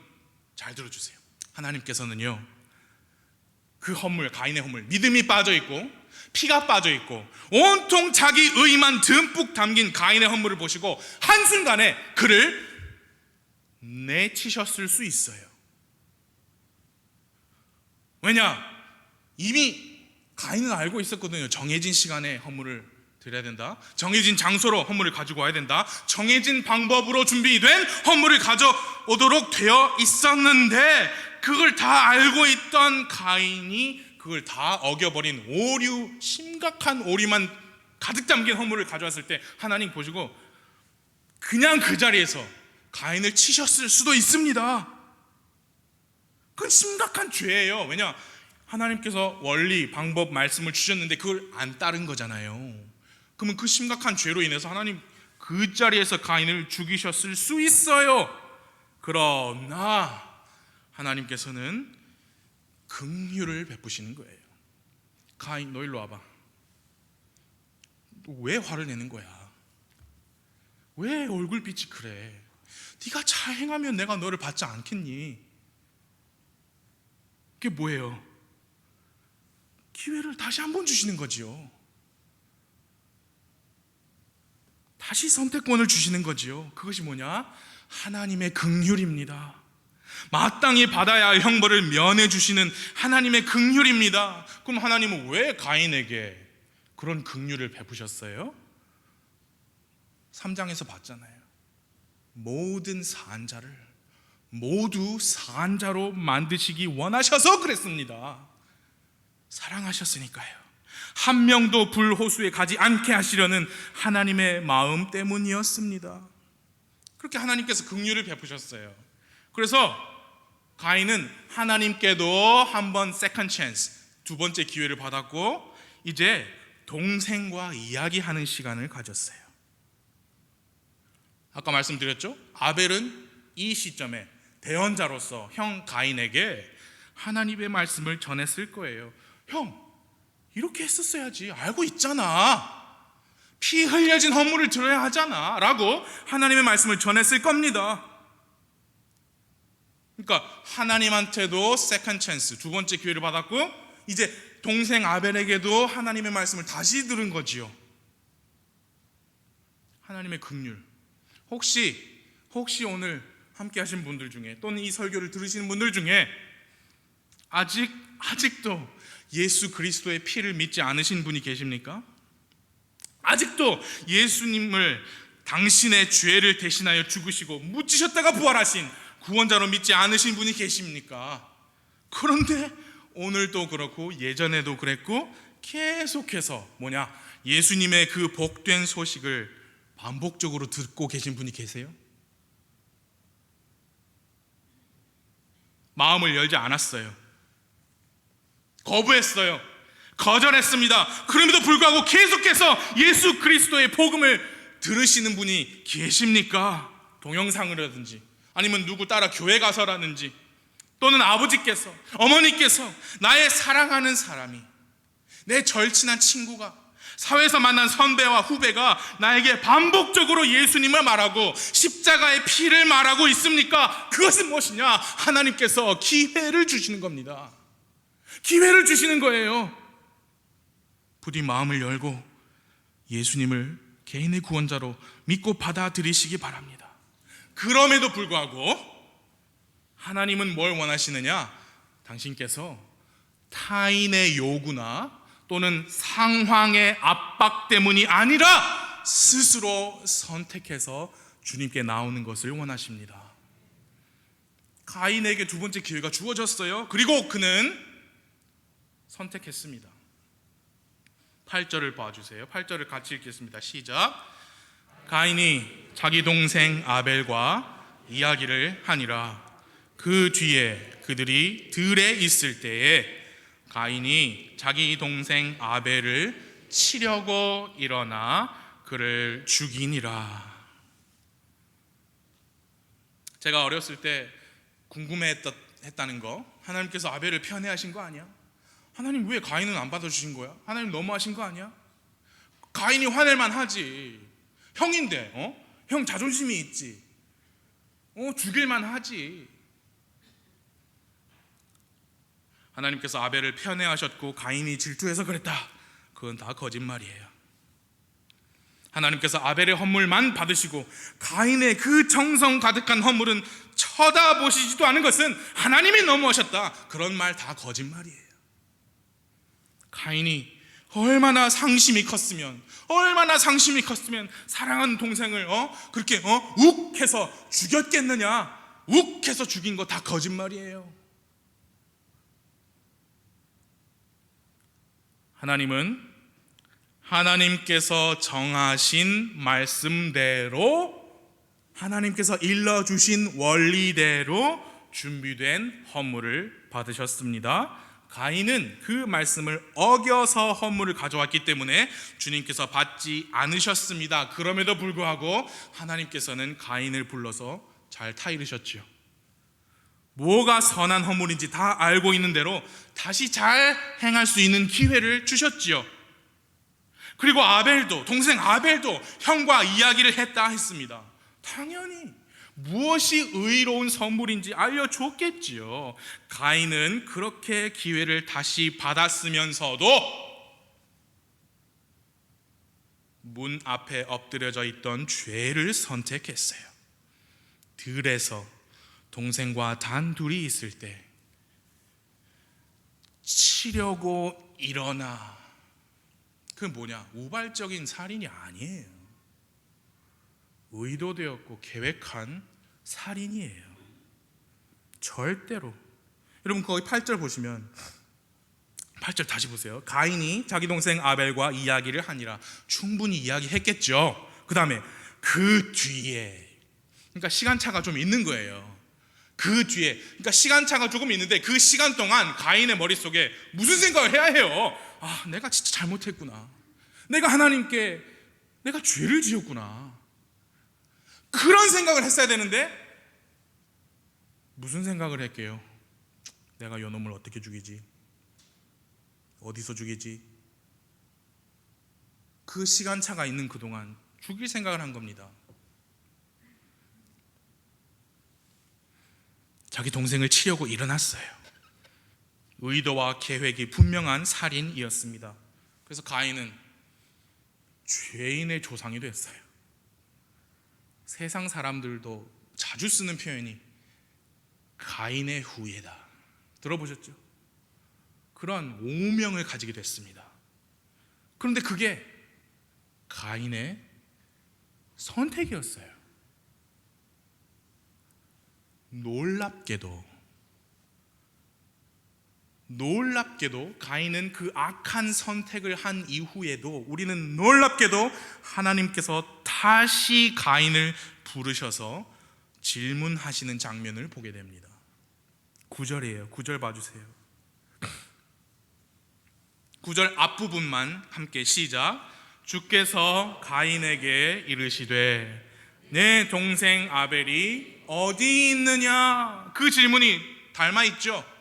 잘 들어주세요. 하나님께서는요, 그 헌물, 가인의 헌물, 믿음이 빠져있고 피가 빠져있고 온통 자기 의만 듬뿍 담긴 가인의 헌물을 보시고 한순간에 그를 내치셨을 수 있어요. 왜냐? 이미 가인은 알고 있었거든요. 정해진 시간에 헌물을 드려야 된다. 정해진 장소로 헌물을 가지고 와야 된다. 정해진 방법으로 준비된 헌물을 가져오도록 되어 있었는데, 그걸 다 알고 있던 가인이 그걸 다 어겨버린 오류, 심각한 오류만 가득 담긴 허물을 가져왔을 때 하나님 보시고 그냥 그 자리에서 가인을 치셨을 수도 있습니다. 그건 심각한 죄예요. 왜냐? 하나님께서 원리, 방법, 말씀을 주셨는데 그걸 안 따른 거잖아요. 그러면 그 심각한 죄로 인해서 하나님 그 자리에서 가인을 죽이셨을 수 있어요. 그러나 하나님께서는 긍휼을 베푸시는 거예요. 가인, 너 일로 와봐. 너 왜 화를 내는 거야? 왜 얼굴빛이 그래? 네가 잘 행하면 내가 너를 받지 않겠니? 그게 뭐예요? 기회를 다시 한번 주시는 거지요. 다시 선택권을 주시는 거지요. 그것이 뭐냐? 하나님의 긍휼입니다. 마땅히 받아야 할 형벌을 면해 주시는 하나님의 긍휼입니다. 그럼 하나님은 왜 가인에게 그런 긍휼을 베푸셨어요? 3장에서 봤잖아요. 모든 산자를 모두 산자로 만드시기 원하셔서 그랬습니다. 사랑하셨으니까요. 한 명도 불호수에 가지 않게 하시려는 하나님의 마음 때문이었습니다. 그렇게 하나님께서 긍휼을 베푸셨어요. 그래서 가인은 하나님께도 한번 세컨드 찬스, 두 번째 기회를 받았고 이제 동생과 이야기하는 시간을 가졌어요. 아까 말씀드렸죠? 아벨은 이 시점에 대언자로서 형 가인에게 하나님의 말씀을 전했을 거예요. 형, 이렇게 했었어야지. 알고 있잖아. 피 흘려진 허물을 들어야 하잖아. 라고 하나님의 말씀을 전했을 겁니다. 그러니까 하나님한테도 세컨드 찬스, 두 번째 기회를 받았고 이제 동생 아벨에게도 하나님의 말씀을 다시 들은 거지요. 하나님의 긍휼. 혹시 오늘 함께 하신 분들 중에 또는 이 설교를 들으시는 분들 중에 아직도 예수 그리스도의 피를 믿지 않으신 분이 계십니까? 아직도 예수님을 당신의 죄를 대신하여 죽으시고 묻히셨다가 부활하신 구원자로 믿지 않으신 분이 계십니까? 그런데 오늘도 그렇고 예전에도 그랬고 계속해서 예수님의 그 복된 소식을 반복적으로 듣고 계신 분이 계세요? 마음을 열지 않았어요. 거부했어요. 거절했습니다. 그럼에도 불구하고 계속해서 예수 그리스도의 복음을 들으시는 분이 계십니까? 동영상이라든지 아니면 누구 따라 교회 가서라든지 또는 아버지께서, 어머니께서, 나의 사랑하는 사람이, 내 절친한 친구가, 사회에서 만난 선배와 후배가 나에게 반복적으로 예수님을 말하고 십자가의 피를 말하고 있습니까? 그것은 무엇이냐? 하나님께서 기회를 주시는 겁니다. 기회를 주시는 거예요. 부디 마음을 열고 예수님을 개인의 구원자로 믿고 받아들이시기 바랍니다. 그럼에도 불구하고 하나님은 뭘 원하시느냐? 당신께서 타인의 요구나 또는 상황의 압박 때문이 아니라 스스로 선택해서 주님께 나오는 것을 원하십니다. 가인에게 두 번째 기회가 주어졌어요. 그리고 그는 선택했습니다. 8절을 봐주세요. 8절을 같이 읽겠습니다. 시작. 가인이 자기 동생 아벨과 이야기를 하니라. 그 뒤에 그들이 들에 있을 때에 가인이 자기 동생 아벨을 치려고 일어나 그를 죽이니라. 제가 어렸을 때 궁금해했다는 거, 하나님께서 아벨을 편애하신 거 아니야? 하나님 왜 가인은 안 받아주신 거야? 하나님 너무하신 거 아니야? 가인이 화낼만 하지. 형인데 형 자존심이 있지. 죽일만 하지. 하나님께서 아벨을 편애하셨고 가인이 질투해서 그랬다. 그건 다 거짓말이에요. 하나님께서 아벨의 헌물만 받으시고 가인의 그 정성 가득한 헌물은 쳐다보시지도 않은 것은 하나님이 너무하셨다. 그런 말 다 거짓말이에요. 가인이 얼마나 상심이 컸으면 사랑하는 동생을 그렇게 욱해서 죽였겠느냐. 욱해서 죽인 거 다 거짓말이에요. 하나님께서 정하신 말씀대로, 하나님께서 일러주신 원리대로 준비된 헌물을 받으셨습니다. 가인은 그 말씀을 어겨서 헌물을 가져왔기 때문에 주님께서 받지 않으셨습니다. 그럼에도 불구하고 하나님께서는 가인을 불러서 잘 타이르셨지요. 뭐가 선한 헌물인지 다 알고 있는 대로 다시 잘 행할 수 있는 기회를 주셨지요. 그리고 아벨도, 동생 아벨도 형과 이야기를 했습니다. 당연히 무엇이 의로운 선물인지 알려줬겠지요. 가인은 그렇게 기회를 다시 받았으면서도 문 앞에 엎드려져 있던 죄를 선택했어요. 들에서 동생과 단둘이 있을 때 치려고 일어나, 그 뭐냐, 우발적인 살인이 아니에요. 의도되었고 계획한 살인이에요. 절대로. 여러분 거기 8절 보시면, 8절 다시 보세요. 가인이 자기 동생 아벨과 이야기를 하니라. 충분히 이야기했겠죠. 그 다음에 그 뒤에, 그러니까 시간차가 좀 있는 거예요. 그 뒤에, 그러니까 시간차가 조금 있는데 그 시간 동안 가인의 머릿속에 무슨 생각을 해야 해요? 아, 내가 진짜 잘못했구나. 내가 하나님께 내가 죄를 지었구나. 그런 생각을 했어야 되는데 무슨 생각을 할게요? 내가 요놈을 어떻게 죽이지? 어디서 죽이지? 그 시간차가 있는 그동안 죽일 생각을 한 겁니다. 자기 동생을 치려고 일어났어요. 의도와 계획이 분명한 살인이었습니다. 그래서 가인은 죄인의 조상이 됐어요. 세상 사람들도 자주 쓰는 표현이 가인의 후예다. 들어보셨죠? 그런 오명을 가지게 됐습니다. 그런데 그게 가인의 선택이었어요. 놀랍게도 가인은 그 악한 선택을 한 이후에도, 우리는 놀랍게도 하나님께서 다시 가인을 부르셔서 질문하시는 장면을 보게 됩니다. 9절이에요. 9절 봐주세요. 9절 앞부분만 함께 시작. 주께서 가인에게 이르시되 내 동생 아벨이 어디 있느냐? 그 질문이 닮아있죠.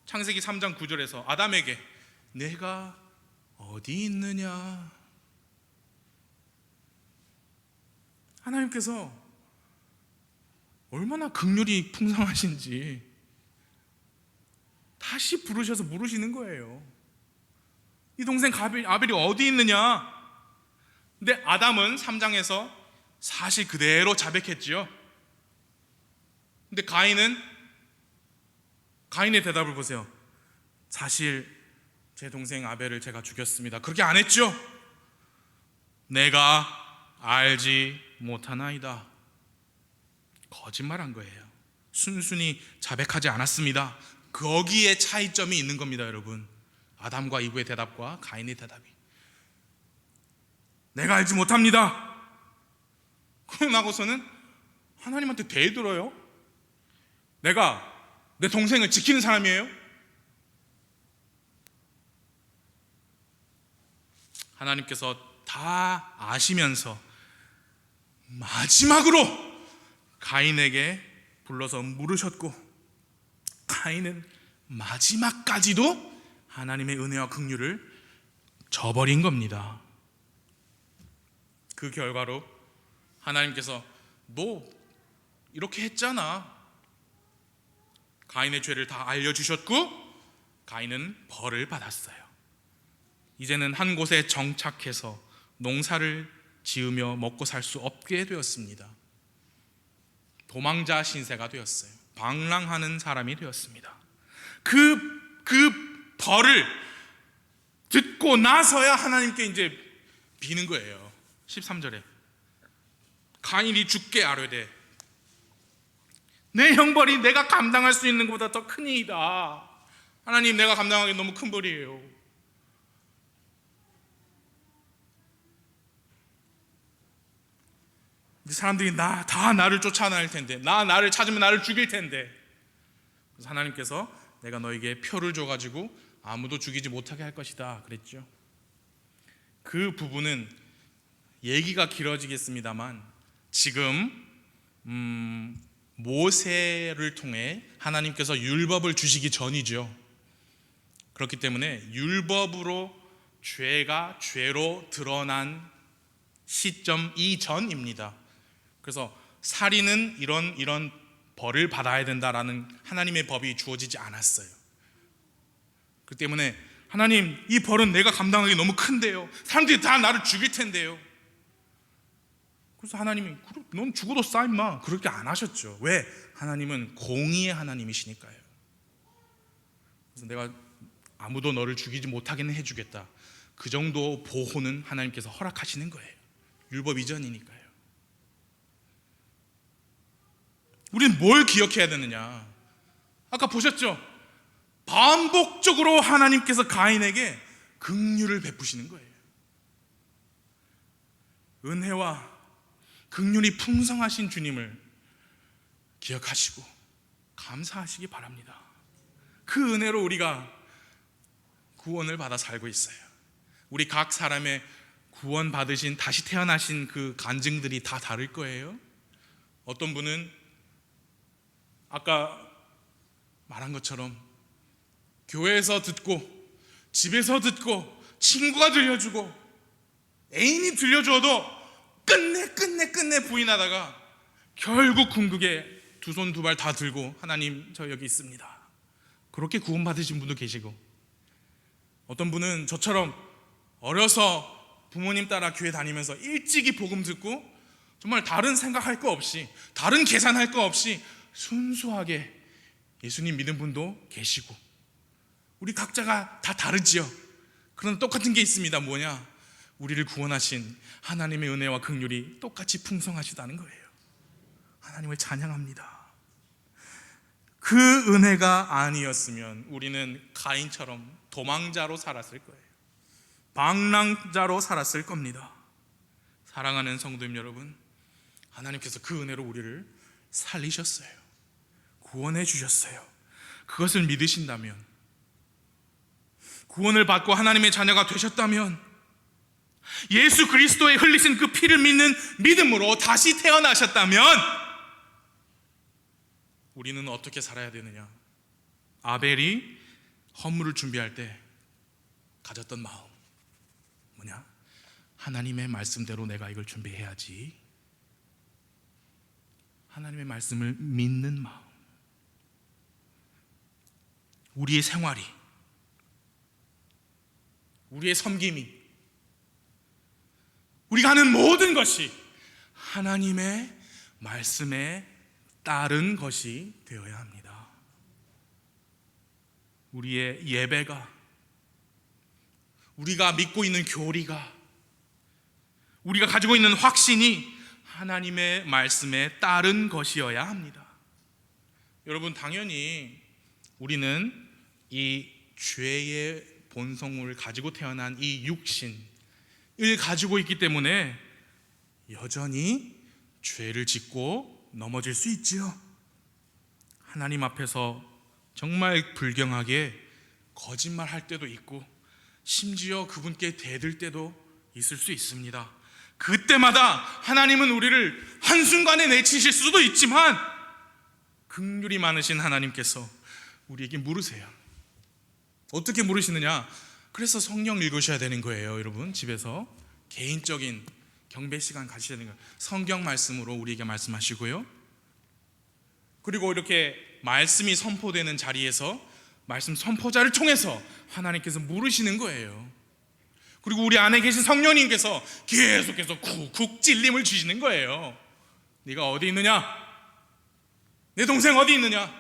창세기 3장 9절에서 아담에게 내가 어디 있느냐? 하나님께서 얼마나 긍휼이 풍성하신지 다시 부르셔서 물으시는 거예요. 이 동생 아벨이 어디 있느냐? 근데 아담은 3장에서 사실 그대로 자백했지요. 근데 가인의 대답을 보세요. 사실 제 동생 아벨을 제가 죽였습니다. 그렇게 안 했죠? 내가 알지 못하나이다. 거짓말한 거예요. 순순히 자백하지 않았습니다. 거기에 차이점이 있는 겁니다, 여러분. 아담과 이브의 대답과 가인의 대답이. 내가 알지 못합니다. 그러고 나고서는 하나님한테 대들어요. 내가 내 동생을 지키는 사람이에요? 하나님께서 다 아시면서 마지막으로 가인에게 불러서 물으셨고, 가인은 마지막까지도 하나님의 은혜와 긍휼을 저버린 겁니다. 그 결과로 하나님께서 너 이렇게 했잖아. 가인의 죄를 다 알려주셨고 가인은 벌을 받았어요. 이제는 한 곳에 정착해서 농사를 지으며 먹고 살 수 없게 되었습니다. 도망자 신세가 되었어요. 방랑하는 사람이 되었습니다. 그 벌을 듣고 나서야 하나님께 이제 비는 거예요. 13절에 가인이 죽게 아뢰되 내 형벌이 내가 감당할 수 있는 것보다 더 크니이다. 하나님, 내가 감당하기 너무 큰 벌이에요. 이제 사람들이 다 나를 쫓아낼 텐데, 나를 찾으면 나를 죽일 텐데. 그래서 하나님께서 내가 너에게 표를 줘가지고 아무도 죽이지 못하게 할 것이다 그랬죠. 그 부분은 얘기가 길어지겠습니다만 지금 모세를 통해 하나님께서 율법을 주시기 전이죠. 그렇기 때문에 율법으로 죄가 죄로 드러난 시점 이전입니다. 그래서 살인은 이런 벌을 받아야 된다라는 하나님의 법이 주어지지 않았어요. 그렇기 때문에 하나님, 이 벌은 내가 감당하기 너무 큰데요, 사람들이 다 나를 죽일 텐데요. 그래서 하나님이 넌 죽어도 싸 임마, 그렇게 안 하셨죠. 왜? 하나님은 공의의 하나님이시니까요. 그래서 내가 아무도 너를 죽이지 못하게는 해주겠다, 그 정도 보호는 하나님께서 허락하시는 거예요. 율법 이전이니까요. 우리는 뭘 기억해야 되느냐? 아까 보셨죠? 반복적으로 하나님께서 가인에게 긍휼을 베푸시는 거예요. 은혜와 긍휼이 풍성하신 주님을 기억하시고 감사하시기 바랍니다. 그 은혜로 우리가 구원을 받아 살고 있어요. 우리 각 사람의 구원 받으신, 다시 태어나신 그 간증들이 다 다를 거예요. 어떤 분은 아까 말한 것처럼 교회에서 듣고, 집에서 듣고, 친구가 들려주고, 애인이 들려줘도 끝내 부인하다가 결국 궁극에 두 손 두 발 다 들고 하나님 저 여기 있습니다, 그렇게 구원받으신 분도 계시고, 어떤 분은 저처럼 어려서 부모님 따라 교회 다니면서 일찍이 복음 듣고 정말 다른 생각할 거 없이, 다른 계산할 거 없이 순수하게 예수님 믿은 분도 계시고, 우리 각자가 다 다르지요. 그러나 똑같은 게 있습니다. 뭐냐? 우리를 구원하신 하나님의 은혜와 긍휼이 똑같이 풍성하시다는 거예요. 하나님을 찬양합니다. 그 은혜가 아니었으면 우리는 가인처럼 도망자로 살았을 거예요. 방랑자로 살았을 겁니다. 사랑하는 성도님 여러분, 하나님께서 그 은혜로 우리를 살리셨어요. 구원해 주셨어요. 그것을 믿으신다면, 구원을 받고 하나님의 자녀가 되셨다면, 예수 그리스도의 흘리신 그 피를 믿는 믿음으로 다시 태어나셨다면, 우리는 어떻게 살아야 되느냐? 아벨이 헌물을 준비할 때 가졌던 마음 뭐냐? 하나님의 말씀대로 내가 이걸 준비해야지. 하나님의 말씀을 믿는 마음. 우리의 생활이, 우리의 섬김이, 우리가 하는 모든 것이 하나님의 말씀에 따른 것이 되어야 합니다. 우리의 예배가, 우리가 믿고 있는 교리가, 우리가 가지고 있는 확신이 하나님의 말씀에 따른 것이어야 합니다. 여러분, 당연히 우리는 이 죄의 본성을 가지고 태어난 이 육신을 가지고 있기 때문에 여전히 죄를 짓고 넘어질 수 있지요. 하나님 앞에서 정말 불경하게 거짓말할 때도 있고, 심지어 그분께 대들 때도 있을 수 있습니다. 그때마다 하나님은 우리를 한순간에 내치실 수도 있지만 긍휼이 많으신 하나님께서 우리에게 물으세요. 어떻게 물으시느냐? 그래서 성경 읽으셔야 되는 거예요. 여러분, 집에서 개인적인 경배 시간 가셔야 되는 거예요. 성경 말씀으로 우리에게 말씀하시고요, 그리고 이렇게 말씀이 선포되는 자리에서 말씀 선포자를 통해서 하나님께서 물으시는 거예요. 그리고 우리 안에 계신 성령님께서 계속해서 쿡쿡 찔림을 주시는 거예요. 네가 어디 있느냐? 내 동생 어디 있느냐?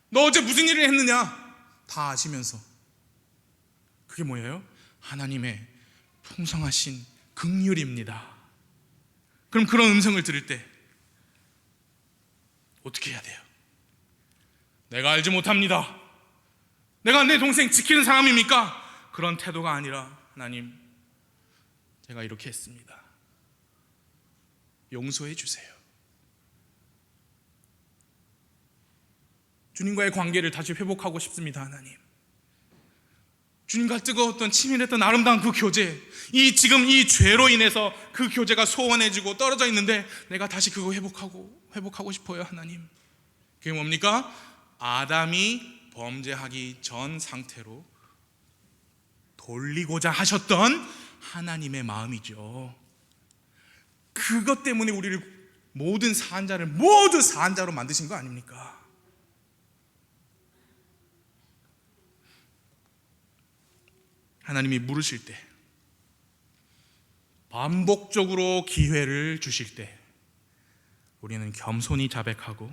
너 어제 무슨 일을 했느냐? 다 아시면서. 그게 뭐예요? 하나님의 풍성하신 긍휼입니다. 그럼 그런 음성을 들을 때 어떻게 해야 돼요? 내가 알지 못합니다. 내가 내 동생 지키는 사람입니까? 그런 태도가 아니라, 하나님, 제가 이렇게 했습니다. 용서해 주세요. 주님과의 관계를 다시 회복하고 싶습니다. 하나님, 주님과 뜨거웠던 치밀했던 아름다운 그 교제, 지금 이 죄로 인해서 그 교제가 소원해지고 떨어져 있는데 내가 다시 그거 회복하고 싶어요. 하나님, 그게 뭡니까? 아담이 범죄하기 전 상태로 돌리고자 하셨던 하나님의 마음이죠. 그것 때문에 우리를 모든 사한자를 모두 사한자로 만드신 거 아닙니까? 하나님이 물으실 때, 반복적으로 기회를 주실 때 우리는 겸손히 자백하고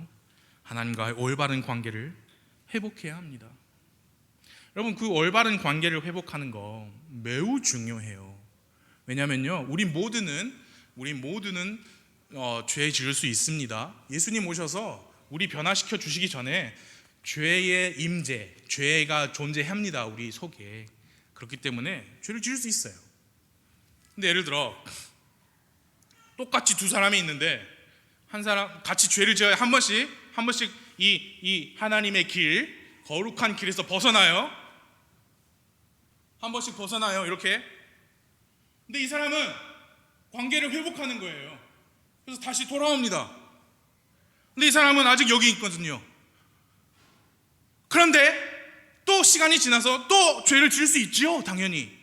하나님과의 올바른 관계를 회복해야 합니다. 여러분, 그 올바른 관계를 회복하는 거 매우 중요해요. 왜냐하면요, 우리 모두는 죄 지을 수 있습니다. 예수님 오셔서 우리 변화시켜 주시기 전에 죄의 임재, 죄가 존재합니다. 우리 속에. 그렇기 때문에 죄를 지을 수 있어요. 근데 예를 들어 똑같이 두 사람이 있는데 한 사람 같이 죄를 지어야 한 번씩 이 하나님의 길, 거룩한 길에서 벗어나요. 한 번씩 벗어나요. 이렇게. 근데 이 사람은 관계를 회복하는 거예요. 그래서 다시 돌아옵니다. 근데 이 사람은 아직 여기 있거든요. 그런데 또 시간이 지나서 또 죄를 지을 수 있지요, 당연히.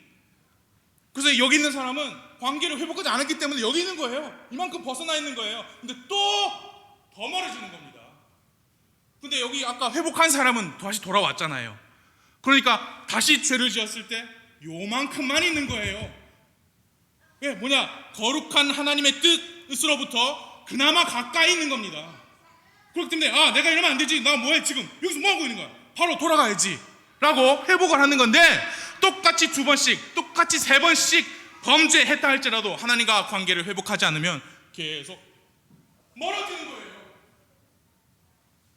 그래서 여기 있는 사람은 관계를 회복하지 않았기 때문에 여기 있는 거예요. 이만큼 벗어나 있는 거예요. 근데 또 더 멀어지는 겁니다. 근데 여기 아까 회복한 사람은 다시 돌아왔잖아요. 그러니까 다시 죄를 지었을 때 요만큼만 있는 거예요. 거룩한 하나님의 뜻으로부터 그나마 가까이 있는 겁니다. 그렇기 때문에 내가 이러면 안 되지. 나 뭐해 지금 여기서 뭐 하고 있는 거야. 바로 돌아가야지 라고 회복을 하는 건데, 똑같이 두 번씩, 똑같이 세 번씩 범죄했다 할지라도 하나님과 관계를 회복하지 않으면 계속 멀어지는 거예요.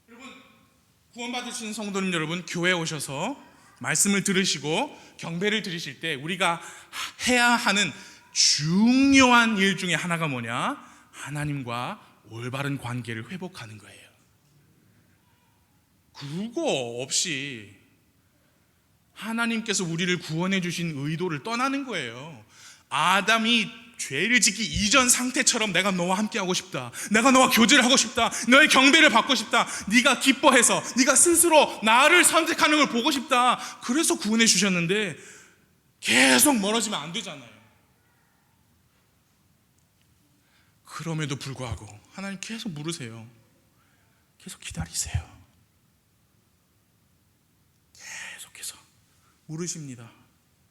여러분, 구원받으신 성도님 여러분, 교회에 오셔서 말씀을 들으시고 경배를 드리실 때 우리가 해야 하는 중요한 일 중에 하나가 뭐냐? 하나님과 올바른 관계를 회복하는 거예요. 그거 없이 하나님께서 우리를 구원해 주신 의도를 떠나는 거예요. 아담이 죄를 짓기 이전 상태처럼 내가 너와 함께 하고 싶다, 내가 너와 교제를 하고 싶다, 너의 경배를 받고 싶다, 네가 기뻐해서 네가 스스로 나를 선택하는 걸 보고 싶다, 그래서 구원해 주셨는데 계속 멀어지면 안 되잖아요. 그럼에도 불구하고 하나님 계속 물으세요. 계속 기다리세요. 계속해서 물으십니다.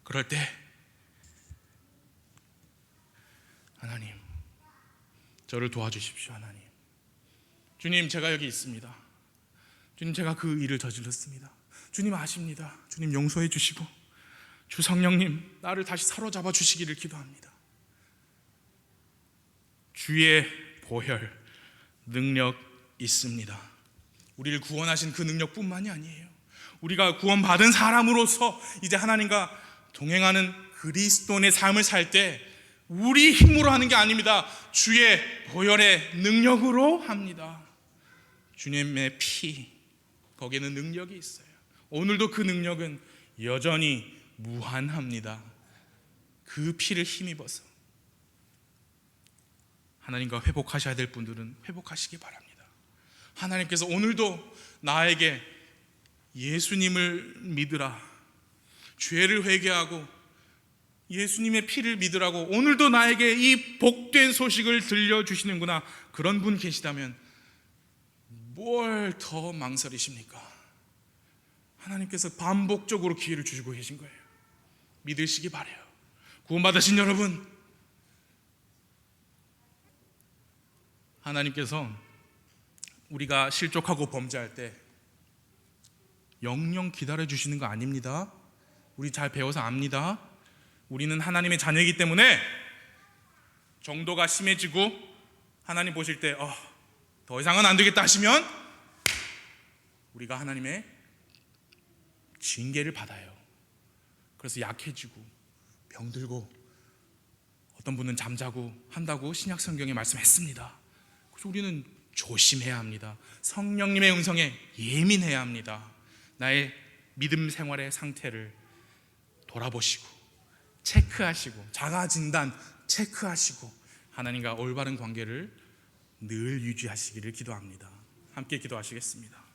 그럴 때 하나님, 저를 도와주십시오. 하나님, 주님, 제가 여기 있습니다. 주님, 제가 그 일을 저질렀습니다. 주님 아십니다. 주님 용서해 주시고 주 성령님, 나를 다시 사로잡아 주시기를 기도합니다. 주의 보혈 능력 있습니다. 우리를 구원하신 그 능력뿐만이 아니에요. 우리가 구원받은 사람으로서 이제 하나님과 동행하는 그리스도인의 삶을 살 때 우리 힘으로 하는 게 아닙니다. 주의 보혈의 능력으로 합니다. 주님의 피, 거기에는 능력이 있어요. 오늘도 그 능력은 여전히 무한합니다. 그 피를 힘입어서 하나님과 회복하셔야 될 분들은 회복하시기 바랍니다. 하나님께서 오늘도 나에게 예수님을 믿으라, 죄를 회개하고 예수님의 피를 믿으라고 오늘도 나에게 이 복된 소식을 들려주시는구나, 그런 분 계시다면 뭘 더 망설이십니까? 하나님께서 반복적으로 기회를 주시고 계신 거예요. 믿으시기 바라요. 구원받으신 여러분, 하나님께서 우리가 실족하고 범죄할 때 영영 기다려주시는 거 아닙니다. 우리 잘 배워서 압니다. 우리는 하나님의 자녀이기 때문에 정도가 심해지고 하나님 보실 때 더 이상은 안 되겠다 하시면 우리가 하나님의 징계를 받아요. 그래서 약해지고 병들고 어떤 분은 잠자고 한다고 신약 성경에 말씀했습니다. 그래서 우리는 조심해야 합니다. 성령님의 음성에 예민해야 합니다. 나의 믿음 생활의 상태를 돌아보시고 체크하시고, 자가 진단 체크하시고 하나님과 올바른 관계를 늘 유지하시기를 기도합니다. 함께 기도하시겠습니다.